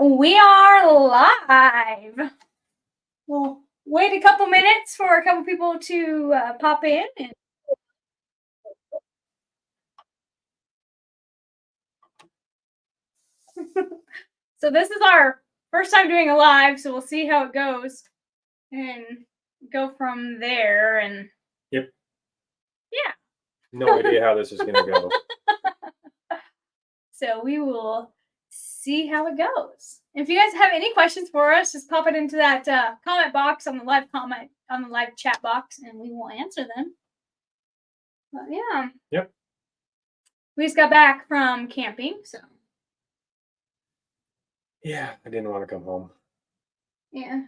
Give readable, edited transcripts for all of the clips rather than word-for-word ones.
We are live. We'll wait a couple minutes for a couple people to pop in. So this is our first time doing a live, so we'll see how it goes and go from there. And Yep. Yeah. No idea how this is going to go. So we will see how it goes. If you guys have any questions for us, just pop it into that comment box on the live chat box, and we will answer them. But yeah. Yep. We just got back from camping, so. Yeah, I didn't want to come home. Yeah.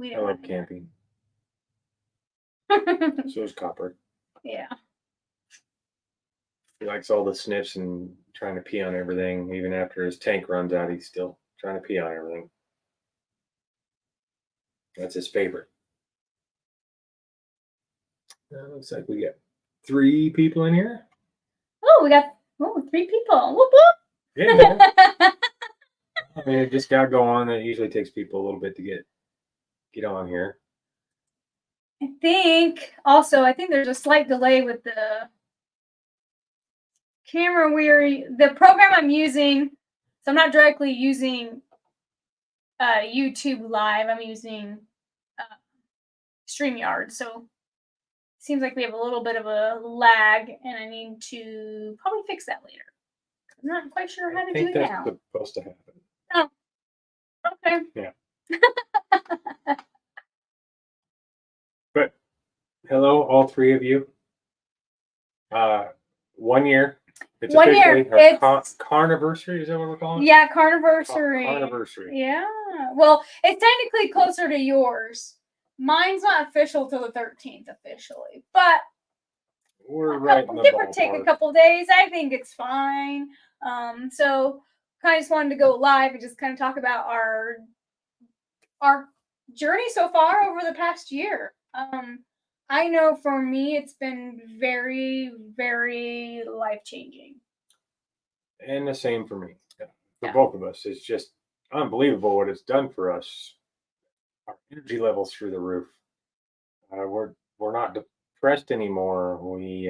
I like camping. So is Copper. Yeah. He likes all the sniffs and trying to pee on everything. Even after his tank runs out, he's still trying to pee on everything. That's his favorite. Looks like we got 3 people in here. Oh, we got 3 people. Whoop whoop. Yeah. I mean, it just got going. It usually takes people a little bit to get on here. I think there's a slight delay with the camera. The program I'm using, so I'm not directly using YouTube Live. I'm using StreamYard. So it seems like we have a little bit of a lag, and I need to probably fix that later. I'm not quite sure how to do it now. I think that's supposed to happen. Oh, okay. Yeah. But hello, all 3 of you. 1 year. It's 1 year. It's carniversary. Is that what we're calling it? Yeah, carniversary. Carniversary. Yeah. Well, it's technically closer to yours. Mine's not official till the 13th officially, but we're right in the give or take a couple days. I think it's fine. So kind of just wanted to go live and just kind of talk about our journey so far over the past year. I know for me, it's been very, very life-changing. And the same for me. For both of us. It's just unbelievable what it's done for us. Our energy levels through the roof. We're not depressed anymore. We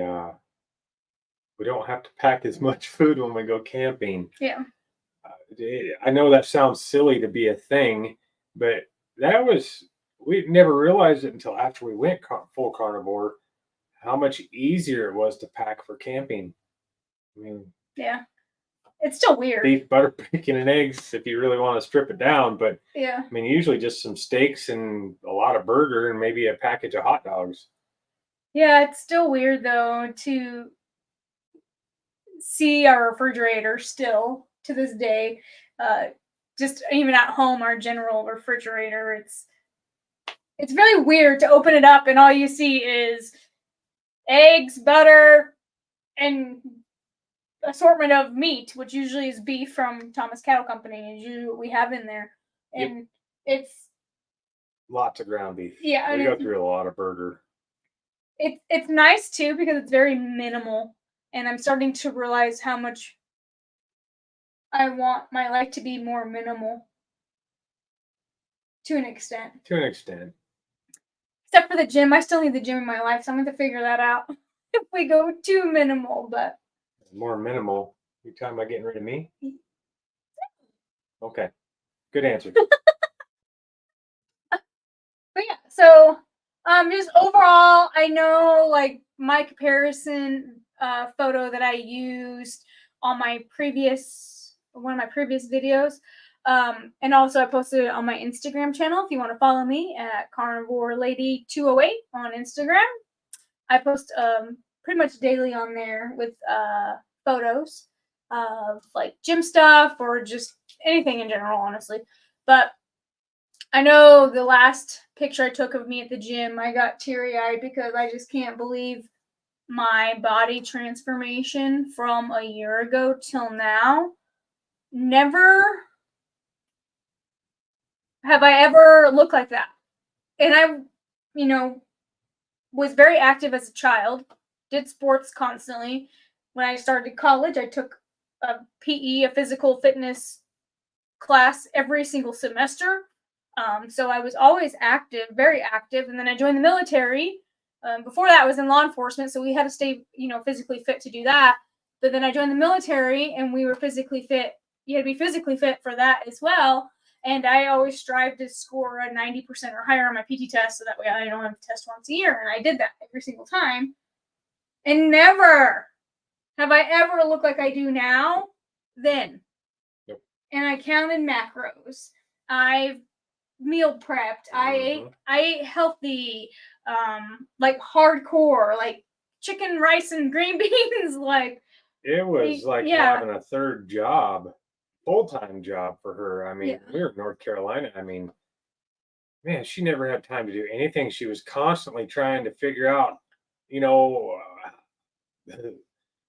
don't have to pack as much food when we go camping. Yeah. I know that sounds silly to be a thing, but we never realized it until after we went full carnivore, how much easier it was to pack for camping. I mean, yeah, it's still weird. Beef, butter, bacon, and eggs if you really want to strip it down, but yeah, I mean, usually just some steaks and a lot of burger and maybe a package of hot dogs. Yeah, it's still weird though to see our refrigerator still to this day. Just even at home, our general refrigerator, it's really weird to open it up and all you see is eggs, butter, and assortment of meat, which usually is beef from Thomas Cattle Company, and usually what we have in there. And it's lots of ground beef. Yeah, we go through a lot of burger. It's nice too because it's very minimal, and I'm starting to realize how much I want my life to be more minimal. To an extent. Except for the gym. I still need the gym in my life, so I'm going to figure that out if we go too minimal. But more minimal? You talking about getting rid of me? Okay. Good answer. But yeah, so just overall, I know like my comparison photo that I used on one of my previous videos. And also I posted it on my Instagram channel if you want to follow me at Carnivore Lady 208 on Instagram. I post pretty much daily on there with photos of like gym stuff or just anything in general, honestly. But I know the last picture I took of me at the gym, I got teary-eyed because I just can't believe my body transformation from a year ago till now. Never have I ever looked like that. And I, was very active as a child, did sports constantly. When I started college, I took a PE, a physical fitness class every single semester. So I was always active, very active. And then I joined the military. Before that, I was in law enforcement, so we had to stay, physically fit to do that. But then I joined the military, and we were physically fit. You had to be physically fit for that as well. And I always strive to score a 90% or higher on my PT test, so that way I don't have to test once a year. And I did that every single time. And never have I ever looked like I do now then. Yep. And I counted macros. I've meal prepped. I ate healthy, like hardcore, like chicken, rice, and green beans. Like it was like yeah. having a third job, full-time job for her. I mean, Yeah. we were in North Carolina. I mean, man, she never had time to do anything. She was constantly trying to figure out,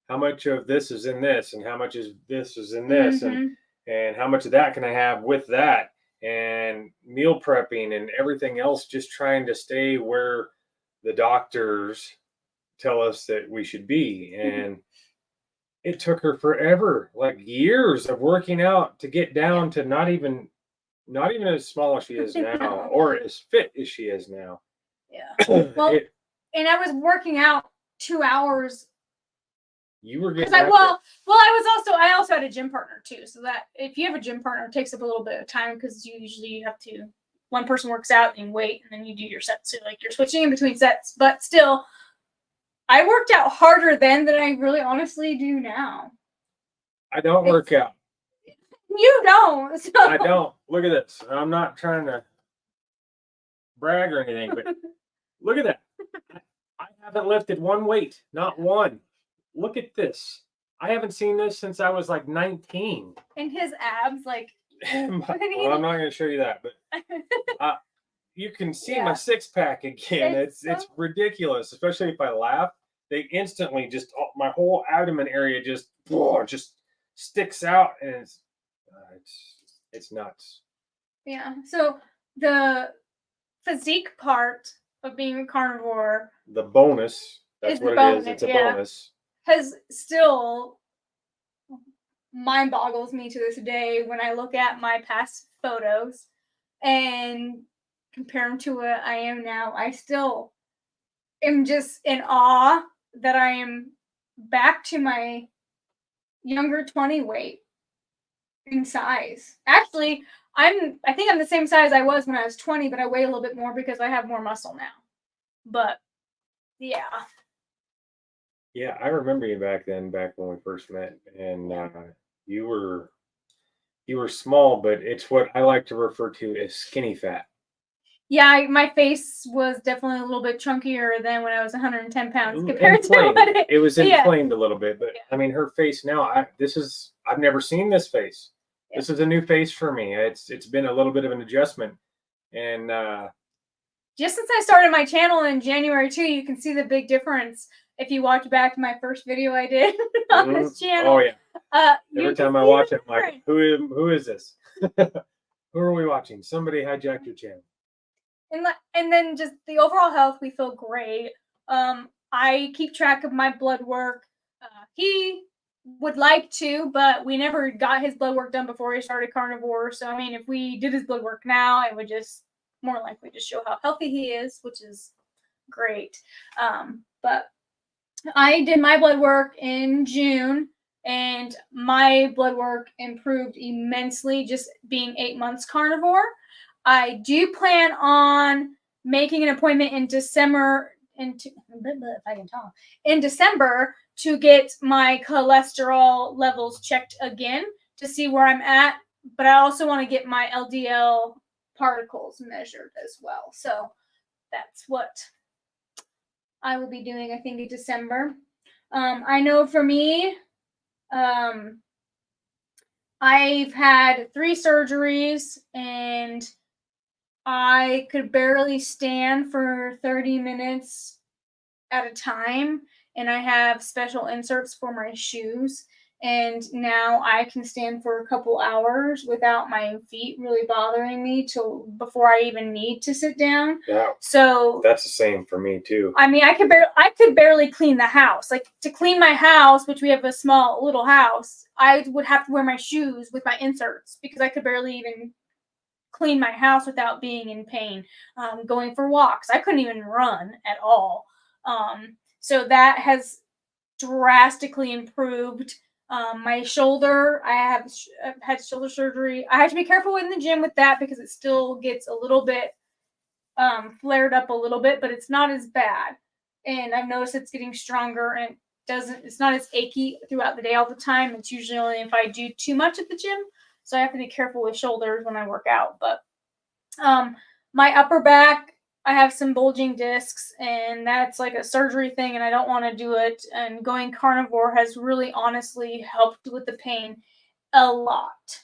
how much of this is in this, and how much is this is in this, and how much of that can I have with that, and meal prepping and everything else, just trying to stay where the doctors tell us that we should be. And it took her forever, like years of working out to get down to not even as small as she is now, or as fit as she is now. Yeah. Well, and I was working out 2 hours. You were getting I also had a gym partner too. So that if you have a gym partner, it takes up a little bit of time because you have to, one person works out and you wait, and then you do your sets. So like you're switching in between sets, but still, I worked out harder then than I really honestly do now. I don't work out. You don't. So. I don't. Look at this. I'm not trying to brag or anything, but look at that. I haven't lifted one weight, not one. Look at this. I haven't seen this since I was like 19. And his abs, like. Well, I'm not going to show you that, but you can see my six-pack again. It's ridiculous, especially if I laugh. They instantly just, my whole abdomen area just sticks out, and it's nuts. Yeah. So the physique part of being a carnivore, the bonus, that's what it is. It's a bonus. Has still mind boggles me to this day when I look at my past photos and compare them to what I am now. I still am just in awe that I am back to my younger 20 weight in size. Actually, I think I'm the same size I was when I was 20, but I weigh a little bit more because I have more muscle now. But yeah. Yeah, I remember you back when we first met, and you were small, but it's what I like to refer to as skinny fat. Yeah, my face was definitely a little bit chunkier than when I was 110 pounds compared to what it was inflamed a little bit. But I mean, her face now, I've never seen this face. Yeah. This is a new face for me. It's been a little bit of an adjustment, and just since I started my channel in January too, you can see the big difference. If you watch back my first video I did on this channel. Oh yeah. Every time I watch it, I'm like, who is this? Who are we watching? Somebody hijacked your channel. And then just the overall health, we feel great. I keep track of my blood work. He would like to, but we never got his blood work done before he started carnivore. So I mean, if we did his blood work now, it would just more likely just show how healthy he is, which is great. But I did my blood work in June, and my blood work improved immensely just being 8 months carnivore. I do plan on making an appointment in December in December to get my cholesterol levels checked again to see where I'm at. But I also want to get my LDL particles measured as well. So that's what I will be doing, I think, in December. I know for me, I've had 3 surgeries and I could barely stand for 30 minutes at a time. And I have special inserts for my shoes. And now I can stand for a couple hours without my feet really bothering me till before I even need to sit down. Yeah, So that's the same for me too. I mean, I could barely clean the house. Like, to clean my house, which we have a small little house, I would have to wear my shoes with my inserts because I could barely even clean my house without being in pain. Going for walks, I couldn't even run at all. So that has drastically improved. My shoulder, I've had shoulder surgery. I have to be careful in the gym with that because it still gets a little bit flared up a little bit, but it's not as bad. And I've noticed it's getting stronger, and it's not as achy throughout the day all the time. It's usually only if I do too much at the gym. So I have to be careful with shoulders when I work out. But my upper back, I have some bulging discs, and that's like a surgery thing, and I don't want to do it. And going carnivore has really honestly helped with the pain a lot,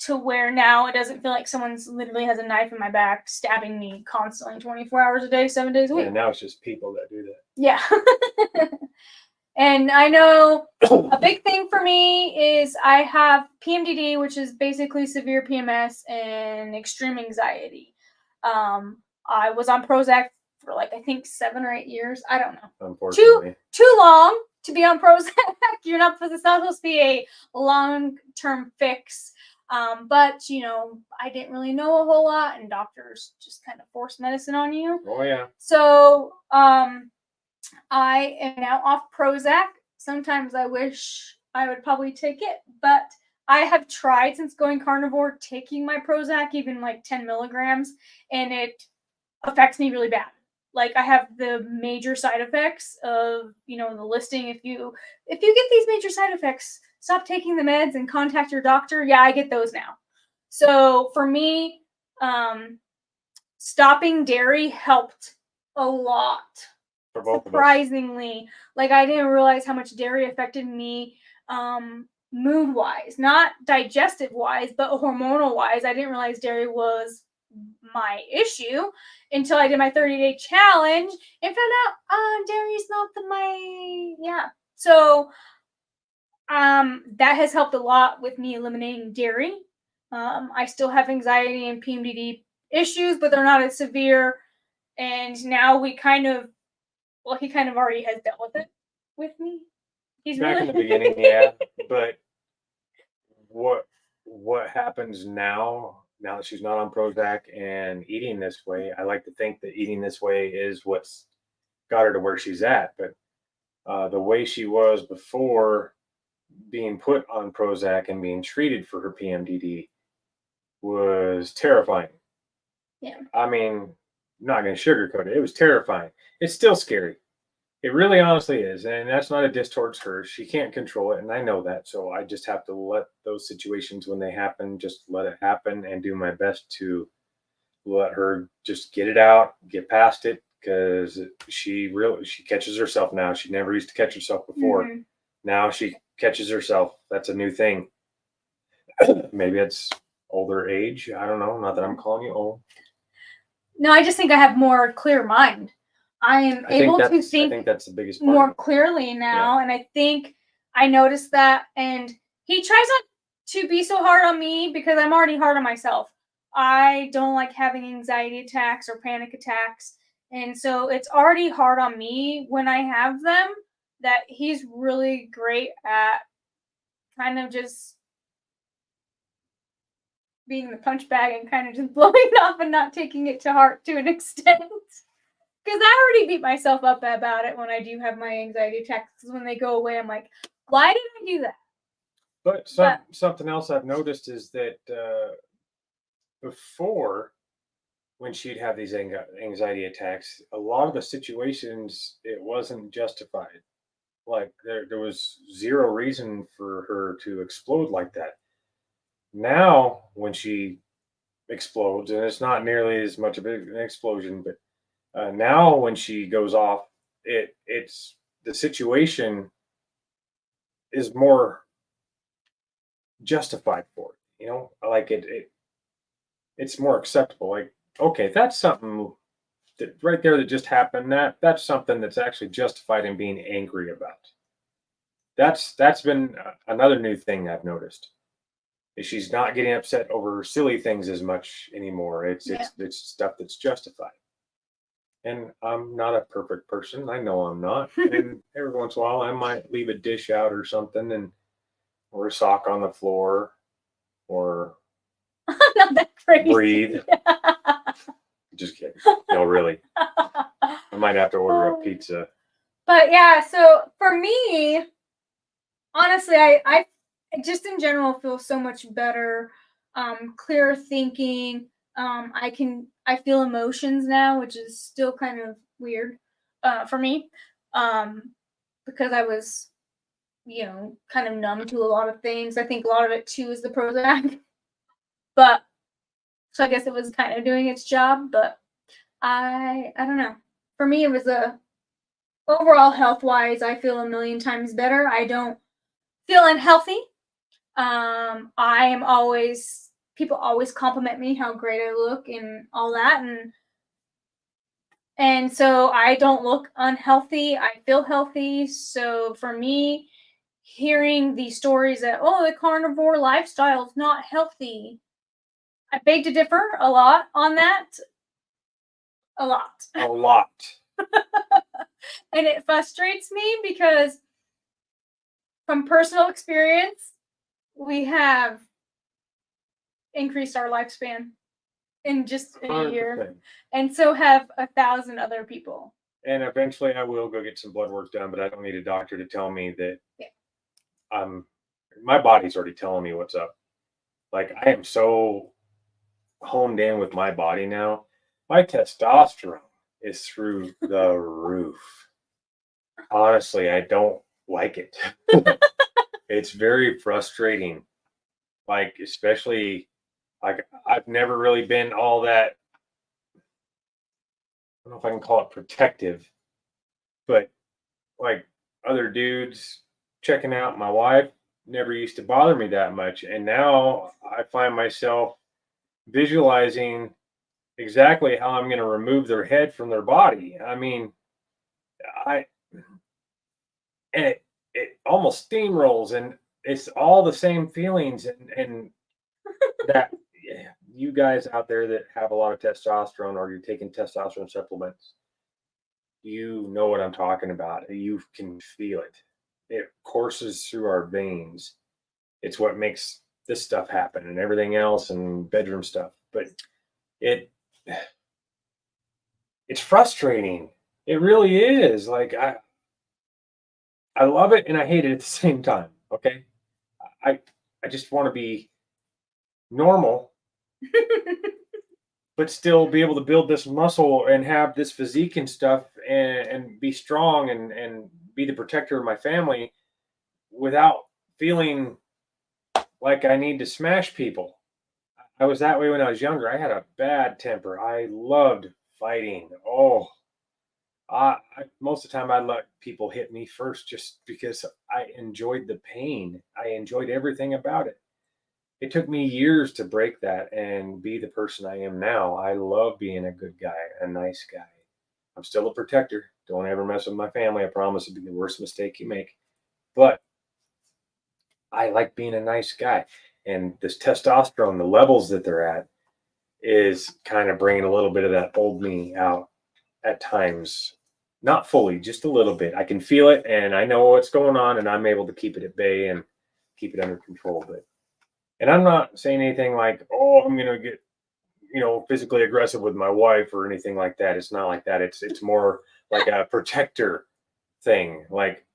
to where now it doesn't feel like someone's literally has a knife in my back stabbing me constantly 24 hours a day, 7 days a week. And now it's just people that do that. Yeah. And I know a big thing for me is I have PMDD, which is basically severe PMS and extreme anxiety. I was on Prozac for like, I think 7 or 8 years. I don't know. Unfortunately. Too long to be on Prozac. It's not supposed to be a long-term fix. But you know, I didn't really know a whole lot, and doctors just kind of force medicine on you. Oh yeah. So I am now off Prozac. Sometimes I wish I would probably take it, but I have tried since going carnivore taking my Prozac, even like 10 milligrams, and it affects me really bad. Like, I have the major side effects of, the listing. If you get these major side effects, stop taking the meds and contact your doctor. Yeah, I get those now. So for me, stopping dairy helped a lot. For both Surprisingly, like, I didn't realize how much dairy affected me, mood wise, not digestive wise, but hormonal wise. I didn't realize dairy was my issue until I did my 30-day challenge and found out dairy's not so that has helped a lot with me eliminating dairy. I still have anxiety and PMDD issues, but they're not as severe, and now he kind of already has dealt with it with me. He's back really in the beginning, yeah. But what happens now that she's not on Prozac and eating this way? I like to think that eating this way is what's got her to where she's at. But the way she was before being put on Prozac and being treated for her PMDD was terrifying. Yeah. I mean, not going to sugarcoat it. It was terrifying. It's still scary. It really honestly is. And that's not a diss towards her. She can't control it. And I know that. So I just have to let those situations, when they happen, just let it happen and do my best to let her just get it out, get past it. Because she catches herself now. She never used to catch herself before. Mm-hmm. Now she catches herself. That's a new thing. Maybe it's older age. I don't know. Not that I'm calling you old. No, I just think I have more clear mind. I am able to think I think that's the biggest part. more clearly now, and I think I noticed that. And he tries not to be so hard on me because I'm already hard on myself. I don't like having anxiety attacks or panic attacks, and so it's already hard on me when I have them. That he's really great at kind of just being the punch bag and kind of just blowing it off and not taking it to heart to an extent. Because I already beat myself up about it when I do have my anxiety attacks. Because when they go away, I'm like, why did I do that? But something else I've noticed is that before, when she'd have these anxiety attacks, a lot of the situations, it wasn't justified. Like, there was zero reason for her to explode like that. Now, when she explodes, and it's not nearly as much of an explosion, but now when she goes off, it's the situation is more justified for it. Like it's more acceptable. Like, okay, that's something that right there that just happened. That's something that's actually justified in being angry about. that's been another new thing I've noticed. Is she's not getting upset over silly things as much anymore. Yeah. It's stuff that's justified. And I'm not a perfect person. I know I'm not. And every once in a while, I might leave a dish out or something, and or a sock on the floor, or Not that crazy. breathe. Just kidding. No, really. I might have to order a pizza. But yeah, so for me, honestly, I just in general feel so much better, clearer thinking. I feel emotions now, which is still kind of weird, for me, because I was, kind of numb to a lot of things. I think a lot of it too is the Prozac, but so I guess it was kind of doing its job. But I don't know. For me, it was a overall health wise, I feel a million times better. I don't feel unhealthy. I am always People always compliment me how great I look and all that, and so I don't look unhealthy. I feel healthy. So for me, hearing these stories that the carnivore lifestyle is not healthy, I beg to differ a lot on that. A lot. A lot. And it frustrates me because from personal experience, we have increased our lifespan in just a year, 100%. and so have 1,000 other people. And eventually, I will go get some blood work done, but I don't need a doctor to tell me that my body's already telling me what's up. Like, I am so honed in with my body now. My testosterone is through the roof. Honestly, I don't like it. It's very frustrating. Like, especially, like, I've never really been all that, I don't know if I can call it protective, but like other dudes checking out my wife never used to bother me that much. And now I find myself visualizing exactly how I'm going to remove their head from their body. I mean, I, and it almost steamrolls, and it's all the same feelings. And that, yeah, you guys out there that have a lot of testosterone or you're taking testosterone supplements, you know what I'm talking about. You can feel it. It courses through our veins. It's what makes this stuff happen and everything else and bedroom stuff. But it it's frustrating. It really is. Like I love it and I hate it at the same time. Okay. I I just want to be normal, but still be able to build this muscle and have this physique and stuff and be strong and be the protector of my family without feeling like I need to smash people. I was that way when I was younger. I had a bad temper. I loved fighting. Oh, most of the time I'd let people hit me first just because I enjoyed the pain. I enjoyed everything about it. It took me years to break that and be the person I am now. I love being a good guy, a nice guy. I'm still a protector. Don't ever mess with my family. I promise it'll be the worst mistake you make. But I like being a nice guy. And this testosterone, the levels that they're at, is kind of bringing a little bit of that old me out at times. Not fully, just a little bit. I can feel it and I know what's going on and I'm able to keep it at bay and keep it under control. And I'm not saying anything like, oh, I'm going to get, physically aggressive with my wife or anything like that. It's not like that. It's more like a protector thing. Like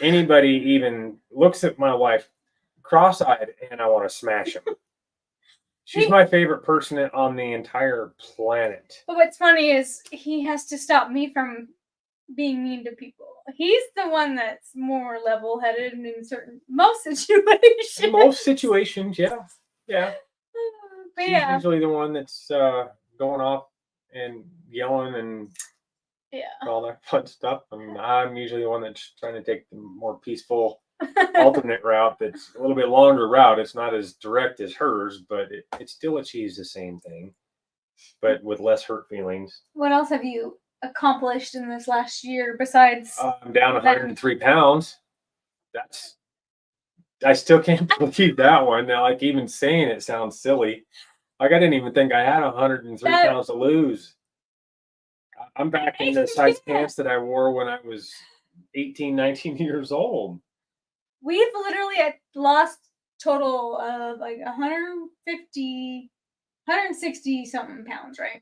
anybody even looks at my wife cross-eyed and I want to smash him. She's my favorite person on the entire planet. But what's funny is he has to stop me from being mean to people. He's the one that's more level-headed in most situations. In most situations, yeah. But She's yeah, usually the one that's going off and yelling and all that fun stuff. And I'm usually the one that's trying to take the more peaceful alternate route that's a little bit longer route. It's not as direct as hers, but it still achieves the same thing, but with less hurt feelings. What else have you accomplished in this last year besides I'm down 103 pounds. I still can't believe that one. Now, like even saying it sounds silly. Like I didn't even think I had 103 That pounds to lose. I'm back in the size pants that I wore when I was 18, 19 years old. We've literally lost total of like 150, 160 something pounds, right?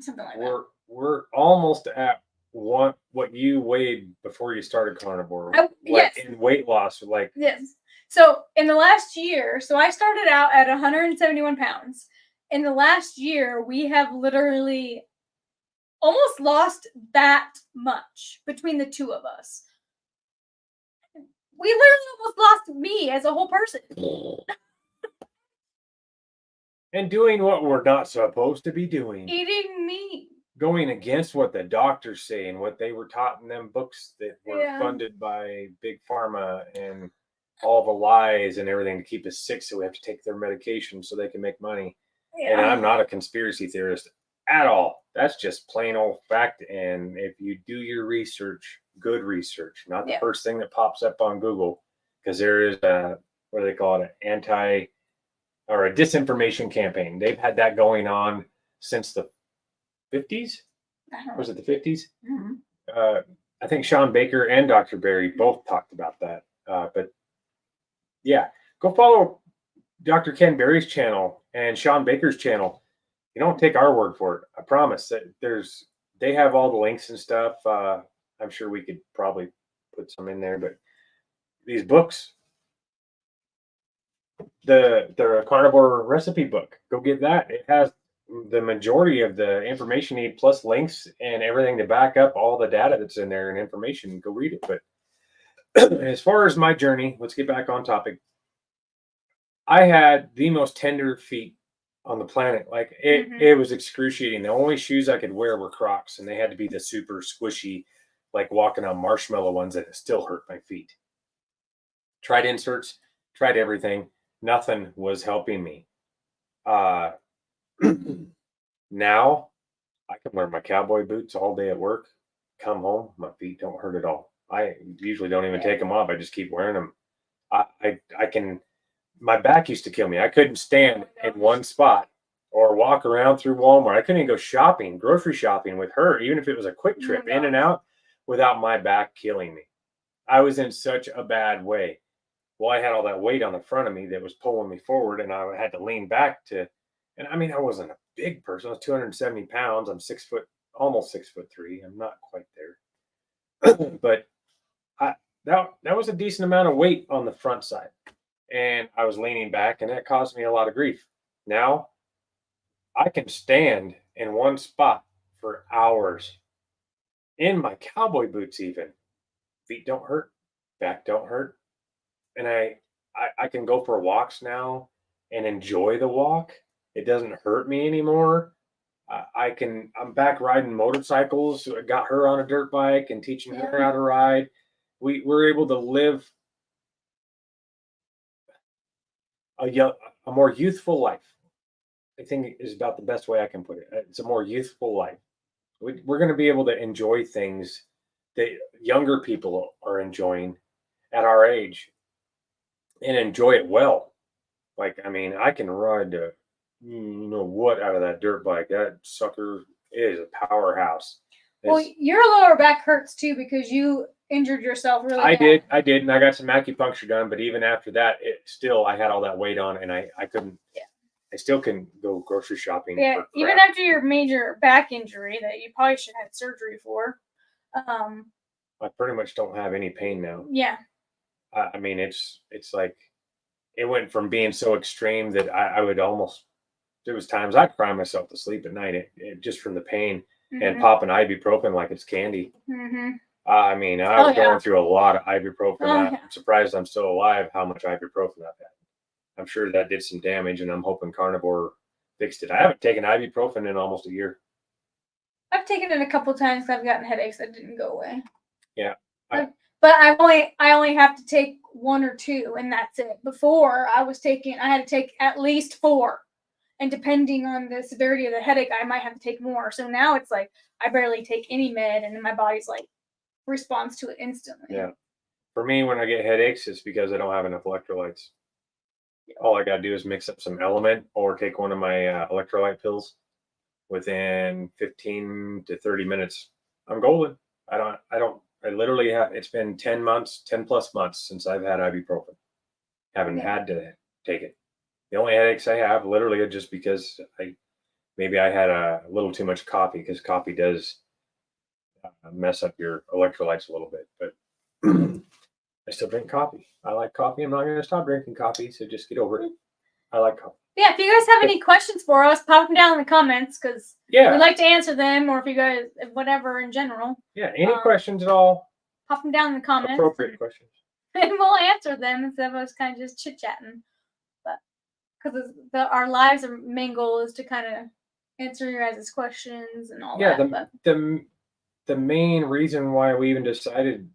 Something like that. We're almost at what you weighed before you started carnivore. Yes. In weight loss, like yes. So in the last year, so I started out at 171 pounds. In the last year, we have literally almost lost that much between the two of us. We literally almost lost me as a whole person. and doing what we're not supposed to be doing. Eating meat. Going against what the doctors say and what they were taught in them books that were Yeah. funded by big pharma and all the lies and everything to keep us sick, so we have to take their medication so they can make money. Yeah. And I'm not a conspiracy theorist at all. That's just plain old fact. And if you do your research, good research, not the first thing that pops up on Google, because there is a, what do they call it, an anti or a disinformation campaign. They've had that going on since the 50s. Was it the 50s? Mm-hmm. I think Sean Baker and Dr. Berry both talked about that. But yeah, go follow Dr. Ken Berry's channel and Sean Baker's channel. You don't take our word for it. I promise that they have all the links and stuff. I'm sure we could probably put some in there, but these books, the carnivore recipe book, go get that. It has the majority of the information you need, plus links and everything to back up all the data that's in there and information. Go read it. But as far as my journey, let's get back on topic. I had the most tender feet on the planet. Like it was excruciating. The only shoes I could wear were Crocs, and they had to be the super squishy, like walking on marshmallow ones, and it still hurt my feet. Tried inserts, tried everything. Nothing was helping me. Now I can wear my cowboy boots all day at work. Come home, my feet don't hurt at all. I usually don't even take them off. I just keep wearing them. I can. My back used to kill me. I couldn't stand in one spot or walk around through Walmart. I couldn't even go shopping, grocery shopping with her, even if it was a quick trip in and out, without my back killing me. I was in such a bad way. Well, I had all that weight on the front of me that was pulling me forward, and I had to lean back to. And I mean, I wasn't a big person. I was 270 pounds. I'm 6 foot, almost 6'3". I'm not quite there, but that was a decent amount of weight on the front side, and I was leaning back, and that caused me a lot of grief. Now I can stand in one spot for hours in my cowboy boots. Even feet don't hurt, back don't hurt, and I can go for walks now and enjoy the walk. It doesn't hurt me anymore. I'm back riding motorcycles. I got her on a dirt bike and teaching her how to ride. We're able to live a more youthful life. I think is about the best way I can put it. It's a more youthful life. We're going to be able to enjoy things that younger people are enjoying at our age and enjoy it well. Like, I mean, I can ride what out of that dirt bike. That sucker is a powerhouse. Well, your lower back hurts too because you injured yourself really bad. I did, and I got some acupuncture done. But even after that, I had all that weight on, and I couldn't. Yeah. I still can go grocery shopping. Yeah, even after your major back injury that you probably should have had surgery for. I pretty much don't have any pain now. Yeah. I mean, it's like it went from being so extreme that I would almost. There was times I'd cry myself to sleep at night, just from the pain and popping ibuprofen like it's candy. I mean, I was going through a lot of ibuprofen. I'm surprised I'm still alive. How much ibuprofen I've had. I'm sure that did some damage, and I'm hoping Carnivore fixed it. I haven't taken ibuprofen in almost a year. I've taken it a couple times because I've gotten headaches that didn't go away. Yeah. But I only have to take 1 or 2, and that's it. Before I had to take at least 4. And depending on the severity of the headache, I might have to take more. So now it's like I barely take any med, and then my body's like responds to it instantly. Yeah. For me, when I get headaches, it's because I don't have enough electrolytes. All I got to do is mix up some element or take one of my electrolyte pills. Within 15 to 30 minutes, I'm golden. I literally have, it's been 10 months, 10 plus months since I've had ibuprofen. Haven't had to take it. The only headaches I have literally are just because maybe I had a little too much coffee, because coffee does mess up your electrolytes a little bit. But I still drink coffee. I like coffee. I'm not going to stop drinking coffee, so just get over it. I like coffee. Yeah, if you guys have any questions for us, pop them down in the comments, because we like to answer them, or if you guys, whatever in general. Yeah, any questions at all? Pop them down in the comments. Appropriate questions. And we'll answer them instead of us kind of just chit-chatting. But because our lives, our main goal is to kind of answer your guys' questions and all that. Yeah, the main reason why we even decided,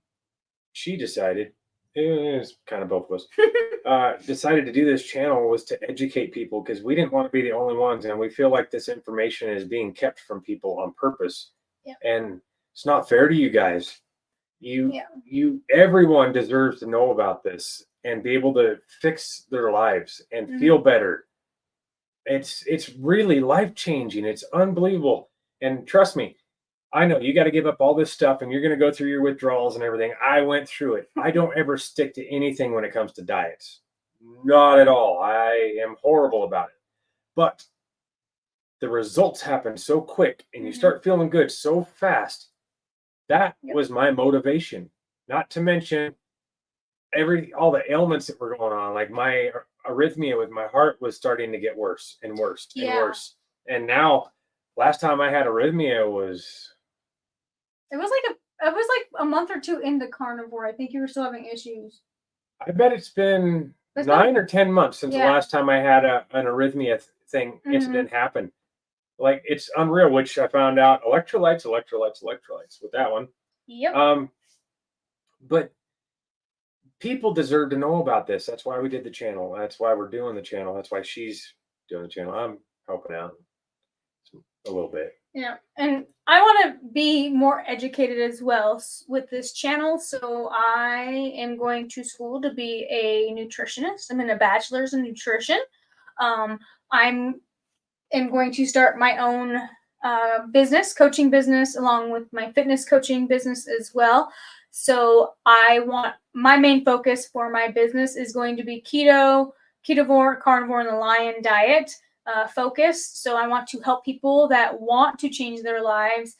it was kind of both of us, decided to do this channel was to educate people, because we didn't want to be the only ones, and we feel like this information is being kept from people on purpose. And it's not fair to you guys. Everyone deserves to know about this and be able to fix their lives and feel better. It's really life-changing. It's unbelievable. And trust me, I know you got to give up all this stuff, and you're going to go through your withdrawals and everything. I went through it. I don't ever stick to anything when it comes to diets. Not at all. I am horrible about it. But the results happen so quick, and you start feeling good so fast. That was my motivation. Not to mention all the ailments that were going on. Like my arrhythmia with my heart was starting to get worse and worse and worse. And now, last time I had arrhythmia was... It was like a month or two into Carnivore. I think you were still having issues. I bet it's been 9 or 10 months since the last time I had an arrhythmia incident happen. Like, it's unreal, which I found out electrolytes with that one. Yep. But people deserve to know about this. That's why we did the channel. That's why we're doing the channel. That's why she's doing the channel. I'm helping out a little bit. Yeah, and I want to be more educated as well with this channel. So I am going to school to be a nutritionist. I'm in a bachelor's in nutrition. I'm going to start my own coaching business, along with my fitness coaching business as well. So my main focus for my business is going to be keto, carnivore, and the lion diet. Focus. So I want to help people that want to change their lives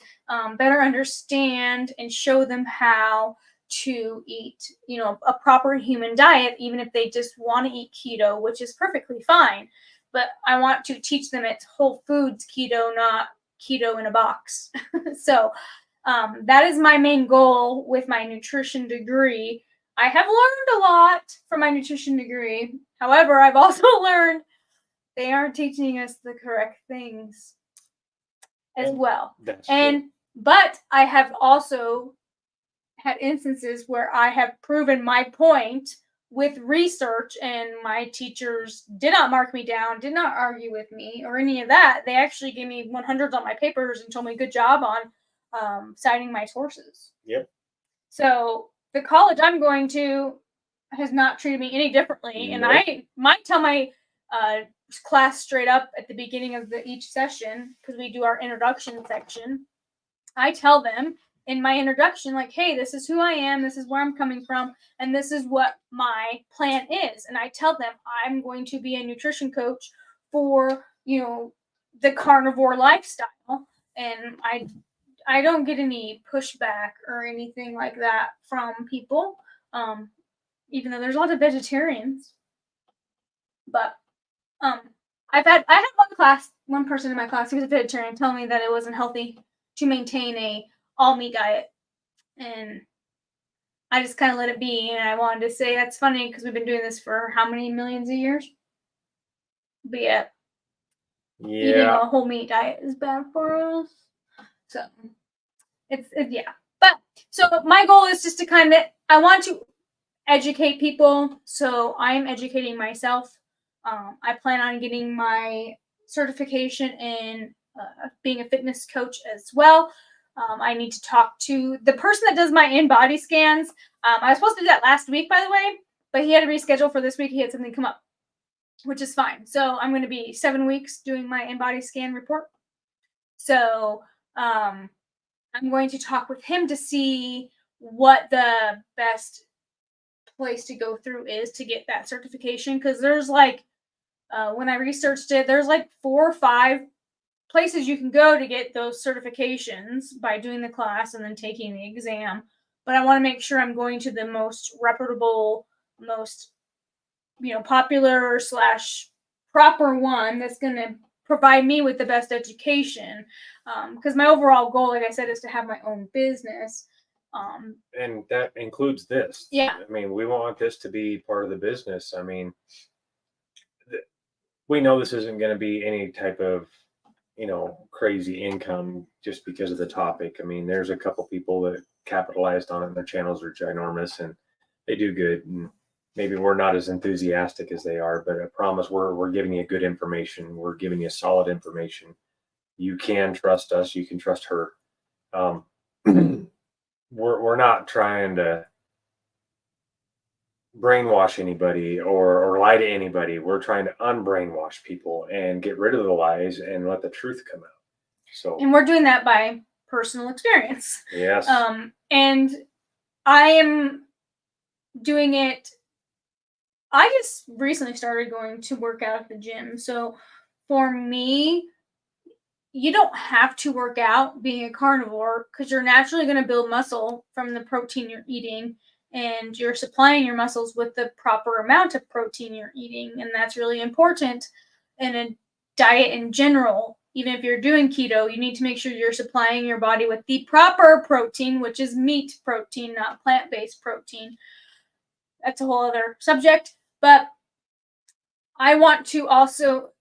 better understand and show them how to eat, a proper human diet, even if they just want to eat keto, which is perfectly fine. But I want to teach them it's whole foods keto, not keto in a box. So that is my main goal with my nutrition degree. I have learned a lot from my nutrition degree. However, I've also learned they aren't teaching us the correct things as well. But I have also had instances where I have proven my point with research, and my teachers did not mark me down, did not argue with me or any of that. They actually gave me 100s on my papers and told me good job on citing my sources. Yep. So the college I'm going to has not treated me any differently. Nope. And I might tell my class straight up at the beginning of each session, because we do our introduction section. I tell them in my introduction, like, hey, this is who I am, this is where I'm coming from, and this is what my plan is. And I tell them I'm going to be a nutrition coach for, the carnivore lifestyle. And I don't get any pushback or anything like that from people, even though there's a lot of vegetarians. But I had one person in my class who was a vegetarian tell me that it wasn't healthy to maintain a all meat diet, and I just kind of let it be. And I wanted to say that's funny, because we've been doing this for how many millions of years? But eating a whole meat diet is bad for us. So it's But so my goal is just to I want to educate people. So I'm educating myself. I plan on getting my certification in being a fitness coach as well. I need to talk to the person that does my in-body scans. I was supposed to do that last week, by the way, but he had to reschedule for this week. He had something come up, which is fine. So I'm going to be 7 weeks doing my in-body scan report. So I'm going to talk with him to see what the best place to go through is to get that certification. Because there's like, when I researched it, there's like 4 or 5 places you can go to get those certifications by doing the class and then taking the exam. But I want to make sure I'm going to the most reputable, most popular / proper one that's going to provide me with the best education. Because my overall goal, like I said, is to have my own business. And that includes this. Yeah. I mean, we want this to be part of the business. I mean, we know this isn't going to be any type of, crazy income just because of the topic. I mean, there's a couple people that capitalized on it and their channels are ginormous and they do good. And maybe we're not as enthusiastic as they are, but I promise we're giving you good information. We're giving you solid information. You can trust us. You can trust her. We're not trying to brainwash anybody or lie to anybody. We're trying to unbrainwash people and get rid of the lies and let the truth come out. So, and we're doing that by personal experience. Yes. And I am doing it. I just recently started going to work out at the gym. So for me, you don't have to work out being a carnivore because you're naturally going to build muscle from the protein you're eating, and you're supplying your muscles with the proper amount of protein you're eating. And that's really important in a diet in general. Even if you're doing keto, you need to make sure you're supplying your body with the proper protein, which is meat protein, not plant-based protein. That's a whole other subject. But I want to also,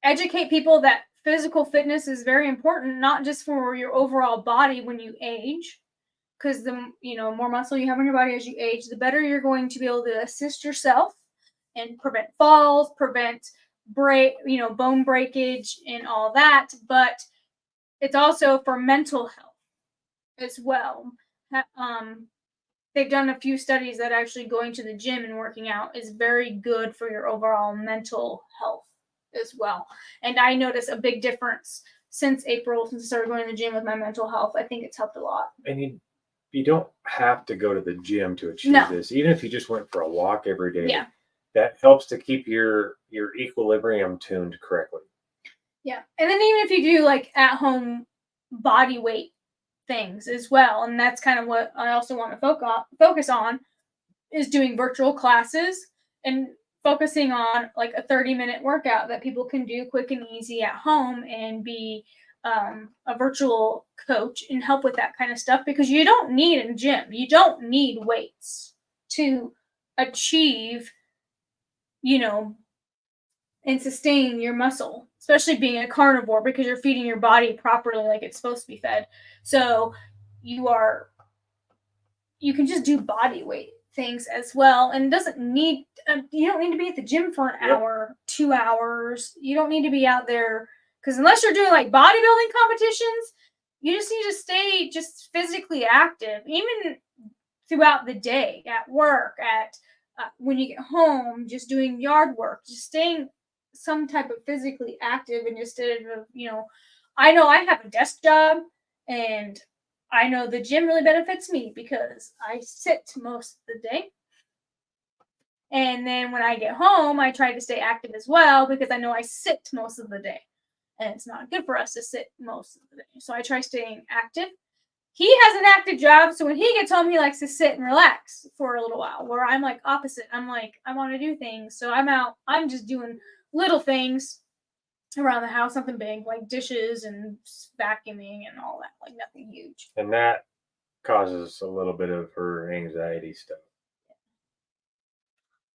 educate people that physical fitness is very important, not just for your overall body when you age, because the more muscle you have in your body as you age, the better you're going to be able to assist yourself and prevent falls, prevent bone breakage and all that. But it's also for mental health as well. They've done a few studies that actually going to the gym and working out is very good for your overall mental health as well. And I notice a big difference since April, since I started going to the gym with my mental health. I think it's helped a lot. And you don't have to go to the gym to achieve this. Even if you just went for a walk every day, that helps to keep your equilibrium tuned correctly. Yeah. And then even if you do like at home body weight things as well, and that's kind of what I also want to focus on, is doing virtual classes and focusing on like a 30-minute workout that people can do quick and easy at home, and be a virtual coach and help with that kind of stuff, because you don't need a gym. You don't need weights to achieve, and sustain your muscle, especially being a carnivore, because you're feeding your body properly like it's supposed to be fed. So you can just do body weight things as well, and you don't need to be at the gym for an hour, 2 hours. You don't need to be out there, because unless you're doing like bodybuilding competitions, you just need to stay just physically active, even throughout the day, at work, at when you get home, just doing yard work, just staying some type of physically active. And instead of, I know I have a desk job, and I know the gym really benefits me because I sit most of the day. And then when I get home, I try to stay active as well, because I know I sit most of the day. And it's not good for us to sit most of the day. So I try staying active. He has an active job, so when he gets home, he likes to sit and relax for a little while, where I'm like opposite. I'm like, I want to do things. So I'm out. I'm just doing little things around the house, something big, like dishes and vacuuming and all that, like nothing huge. And that causes a little bit of her anxiety stuff.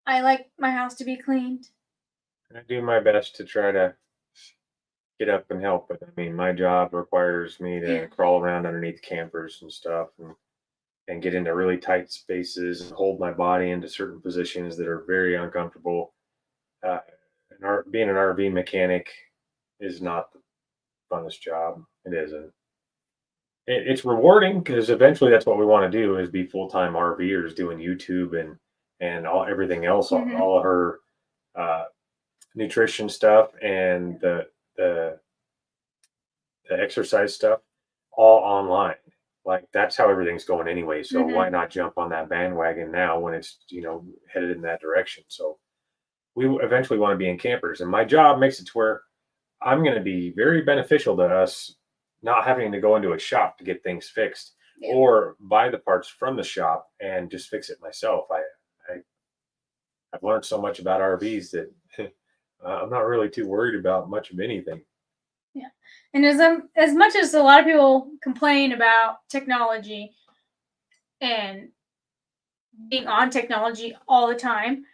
I like my house to be cleaned. I do my best to try to get up and help, but I mean, my job requires me to crawl around underneath campers and stuff, and get into really tight spaces and hold my body into certain positions that are very uncomfortable. Being an RV mechanic is not the funnest job. It isn't. it's rewarding because eventually that's what we want to do is be full-time RVers doing YouTube and everything else, all her uh, nutrition stuff and the the exercise stuff, all online. Like that's how everything's going anyway. So why not jump on that bandwagon now when it's headed in that direction? So we eventually want to be in campers, and my job makes it to where I'm going to be very beneficial to us, not having to go into a shop to get things fixed or buy the parts from the shop and just fix it myself. I've learned so much about RVs that I'm not really too worried about much of anything. Yeah. And as much as a lot of people complain about technology and being on technology all the time,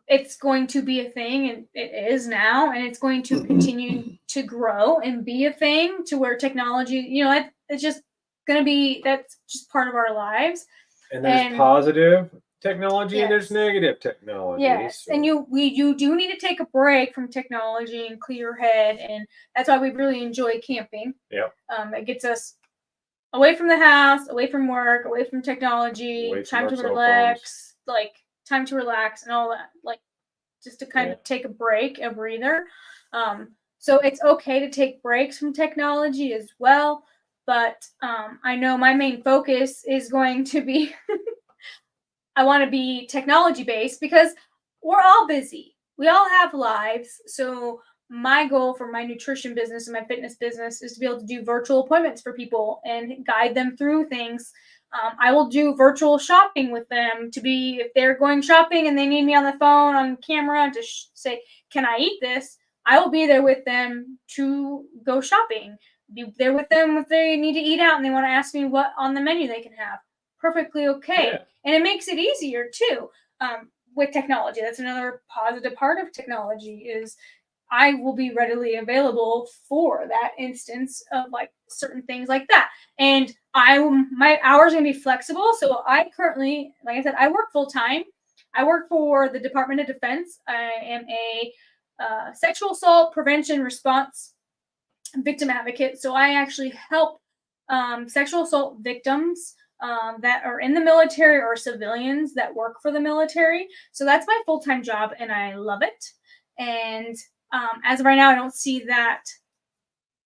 it's going to be a thing, and it is now, and it's going to continue to grow and be a thing to where technology, it's just going to be, that's just part of our lives. And there's positive technology and there's negative technology. Yes, so. And you do need to take a break from technology and clear your head, and that's why we really enjoy camping. Yeah. It gets us away from the house, away from work, away from technology, time to relax, time to relax and all that, just to kind of take a break, a breather. So it's okay to take breaks from technology as well, but I know my main focus is going to be I want to be technology based because we're all busy. We all have lives. So my goal for my nutrition business and my fitness business is to be able to do virtual appointments for people and guide them through things. I will do virtual shopping with them if they're going shopping and they need me on the phone, on camera to say, can I eat this? I will be there with them to go shopping. Be there with them if they need to eat out and they want to ask me what on the menu they can have. Perfectly okay. Yeah. And it makes it easier too with technology. That's another positive part of technology is I will be readily available for that instance of certain things like that. And my hours are going to be flexible. So I currently, like I said, I work full time. I work for the Department of Defense. I am a sexual assault prevention response victim advocate. So I actually help sexual assault victims that are in the military or civilians that work for the military. So that's my full-time job and I love it. And as of right now, I don't see that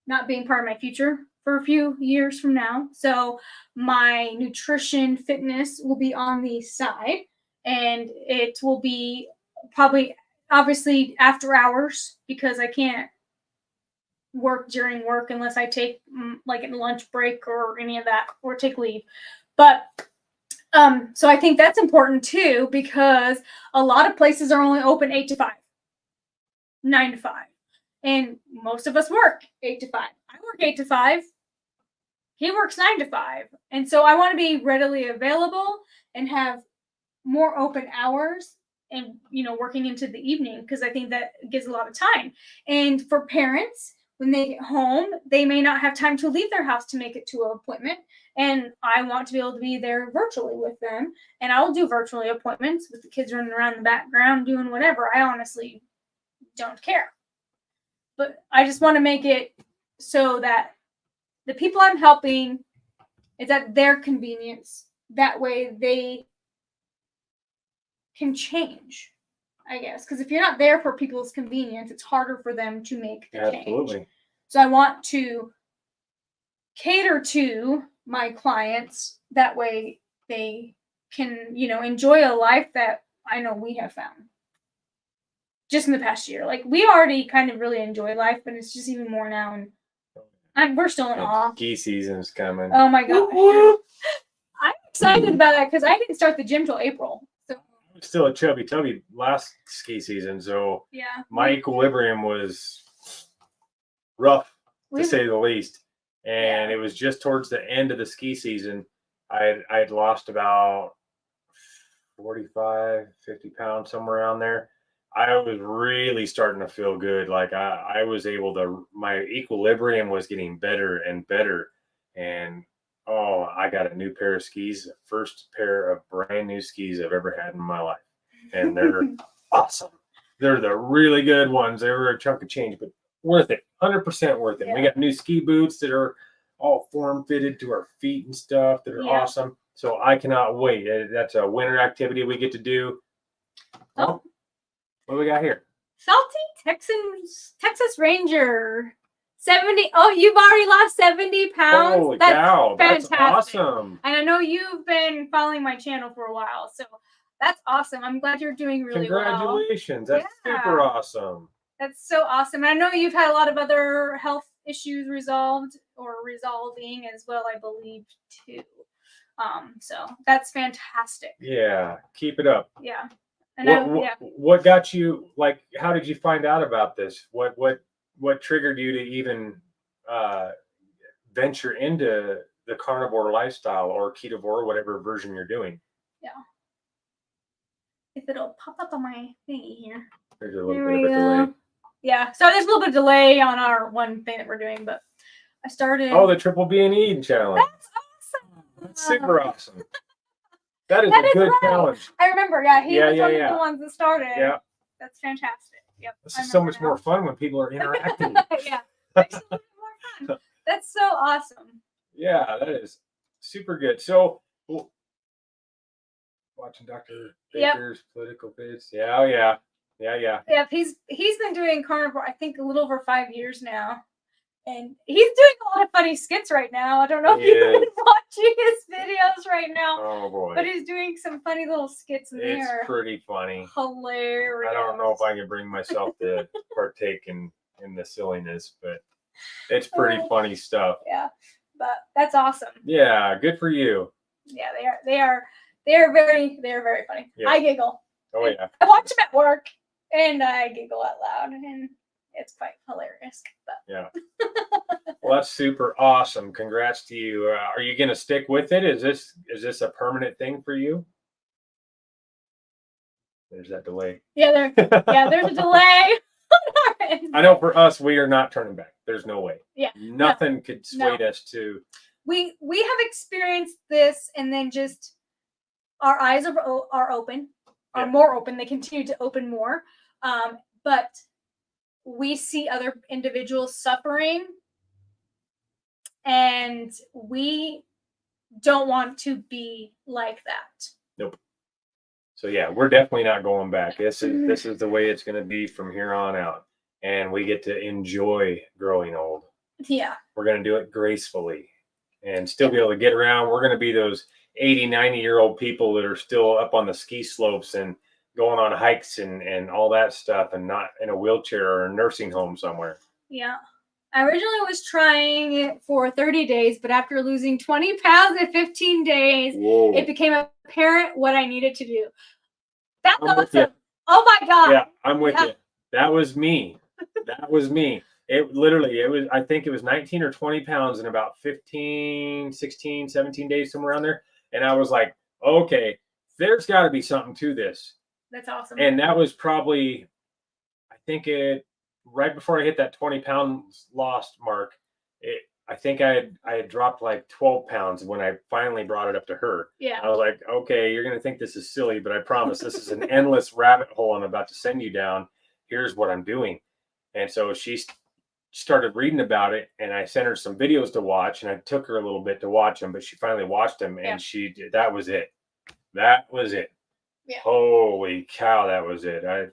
not being part of my future for a few years from now. So my nutrition fitness will be on the side and it will be probably obviously after hours because I can't work during work unless I take a lunch break or any of that or take leave. But so I think that's important too because a lot of places are only open 8 to 5, 9 to 5. And most of us work 8 to 5. I work 8 to 5. He works 9 to 5. And so I want to be readily available and have more open hours and, working into the evening because I think that gives a lot of time. And for parents, when they get home, they may not have time to leave their house to make it to an appointment. And I want to be able to be there virtually with them. And I will do virtually appointments with the kids running around in the background doing whatever. I honestly don't care. But I just want to make it so that the people I'm helping is at their convenience. That way they can change, I guess. Because if you're not there for people's convenience, it's harder for them to make the change. So I want to cater to my clients. That way they can, enjoy a life that I know we have found. Just in the past year. We already kind of really enjoy life, but it's just even more now. And we're still in awe. Ski season's coming. Oh my gosh. I'm excited about that because I didn't start the gym till April. So I'm still a chubby tubby last ski season, so yeah, my equilibrium was rough to say the least. And it was just towards the end of the ski season. I had lost about 45, 50 pounds, somewhere around there. I was really starting to feel good. I was able to, my equilibrium was getting better and better. And I got a new pair of skis, the first pair of brand new skis I've ever had in my life. And they're awesome. They're the really good ones. They were a chunk of change, but worth it. 100% worth it. Yeah. We got new ski boots that are all form fitted to our feet and stuff that are Yeah. awesome. So I cannot wait. That's a winter activity we get to do. Oh, What do we got here? Salty Texas Ranger. 70. Oh, you've already lost 70 pounds. Holy cow, that's fantastic. awesome. And I know you've been following my channel for a while, so that's awesome. I'm glad you're doing really well. Congratulations. That's super awesome. That's so awesome. And I know you've had a lot of other health issues resolved or resolving as well, I believe, too. So that's fantastic. Yeah, keep it up. Yeah. And what got you, like, how did you find out about this? What triggered you to even venture into the carnivore lifestyle or ketovore, whatever version you're doing? Yeah. If it'll pop up on my thingy here. There's a little bit of a delay. Yeah, so there's a little bit of delay on our one thing that we're doing, but I started. Oh, the triple B&E challenge. That's awesome. That's super awesome. That is a good challenge. I remember, he was one of the ones that started. Yeah. That's fantastic. Yep. This is so much more fun when people are interacting. Yeah. Makes it a little more fun. That's so awesome. Yeah, that is super good. So, watching Dr. Baker's political vids. Yeah, yeah. Yeah, he's been doing carnivore, I think, a little over 5 years now. And he's doing a lot of funny skits right now. I don't know if you've been watching his videos right now. Oh, boy. But he's doing some funny little skits in there. It's pretty funny. Hilarious. I don't know if I can bring myself to partake in the silliness, but it's pretty funny stuff. Yeah, but that's awesome. Yeah, good for you. Yeah, they are very funny. Yeah. I giggle. Oh, yeah. I watch them at work, and I giggle out loud, and it's quite hilarious. But. Yeah. Well, that's super awesome. Congrats to you. Are you going to stick with it? Is this a permanent thing for you? There's that delay. Yeah, there's a delay. I know for us, we are not turning back. There's no way. Yeah. Nothing could sway us to. We have experienced this, and then just our eyes are open, are more open. They continue to open more, but we see other individuals suffering, and we don't want to be like that. Nope. So yeah, we're definitely not going back. This is the way it's going to be from here on out, and we get to enjoy growing old. Yeah. We're going to do it gracefully and still be able to get around. We're going to be those 80, 90-year-old people that are still up on the ski slopes and going on hikes and all that stuff, and not in a wheelchair or a nursing home somewhere. Yeah. I originally was trying it for 30 days, but after losing 20 pounds in 15 days, it became apparent what I needed to do. That's awesome. Oh my God. Yeah, I'm with you. That was me. I think it was 19 or 20 pounds in about 15, 16, 17 days, somewhere around there. And I was like, okay, there's got to be something to this. That's awesome. And that was probably, I think right before I hit that 20 pounds lost mark, I think I had dropped like 12 pounds when I finally brought it up to her. Yeah. I was like, okay, you're going to think this is silly, but I promise this is an endless rabbit hole I'm about to send you down. Here's what I'm doing. And so she started reading about it, and I sent her some videos to watch, and I took her a little bit to watch them, but she finally watched them, and that was it. That was it. Yeah. Holy cow, that was it. I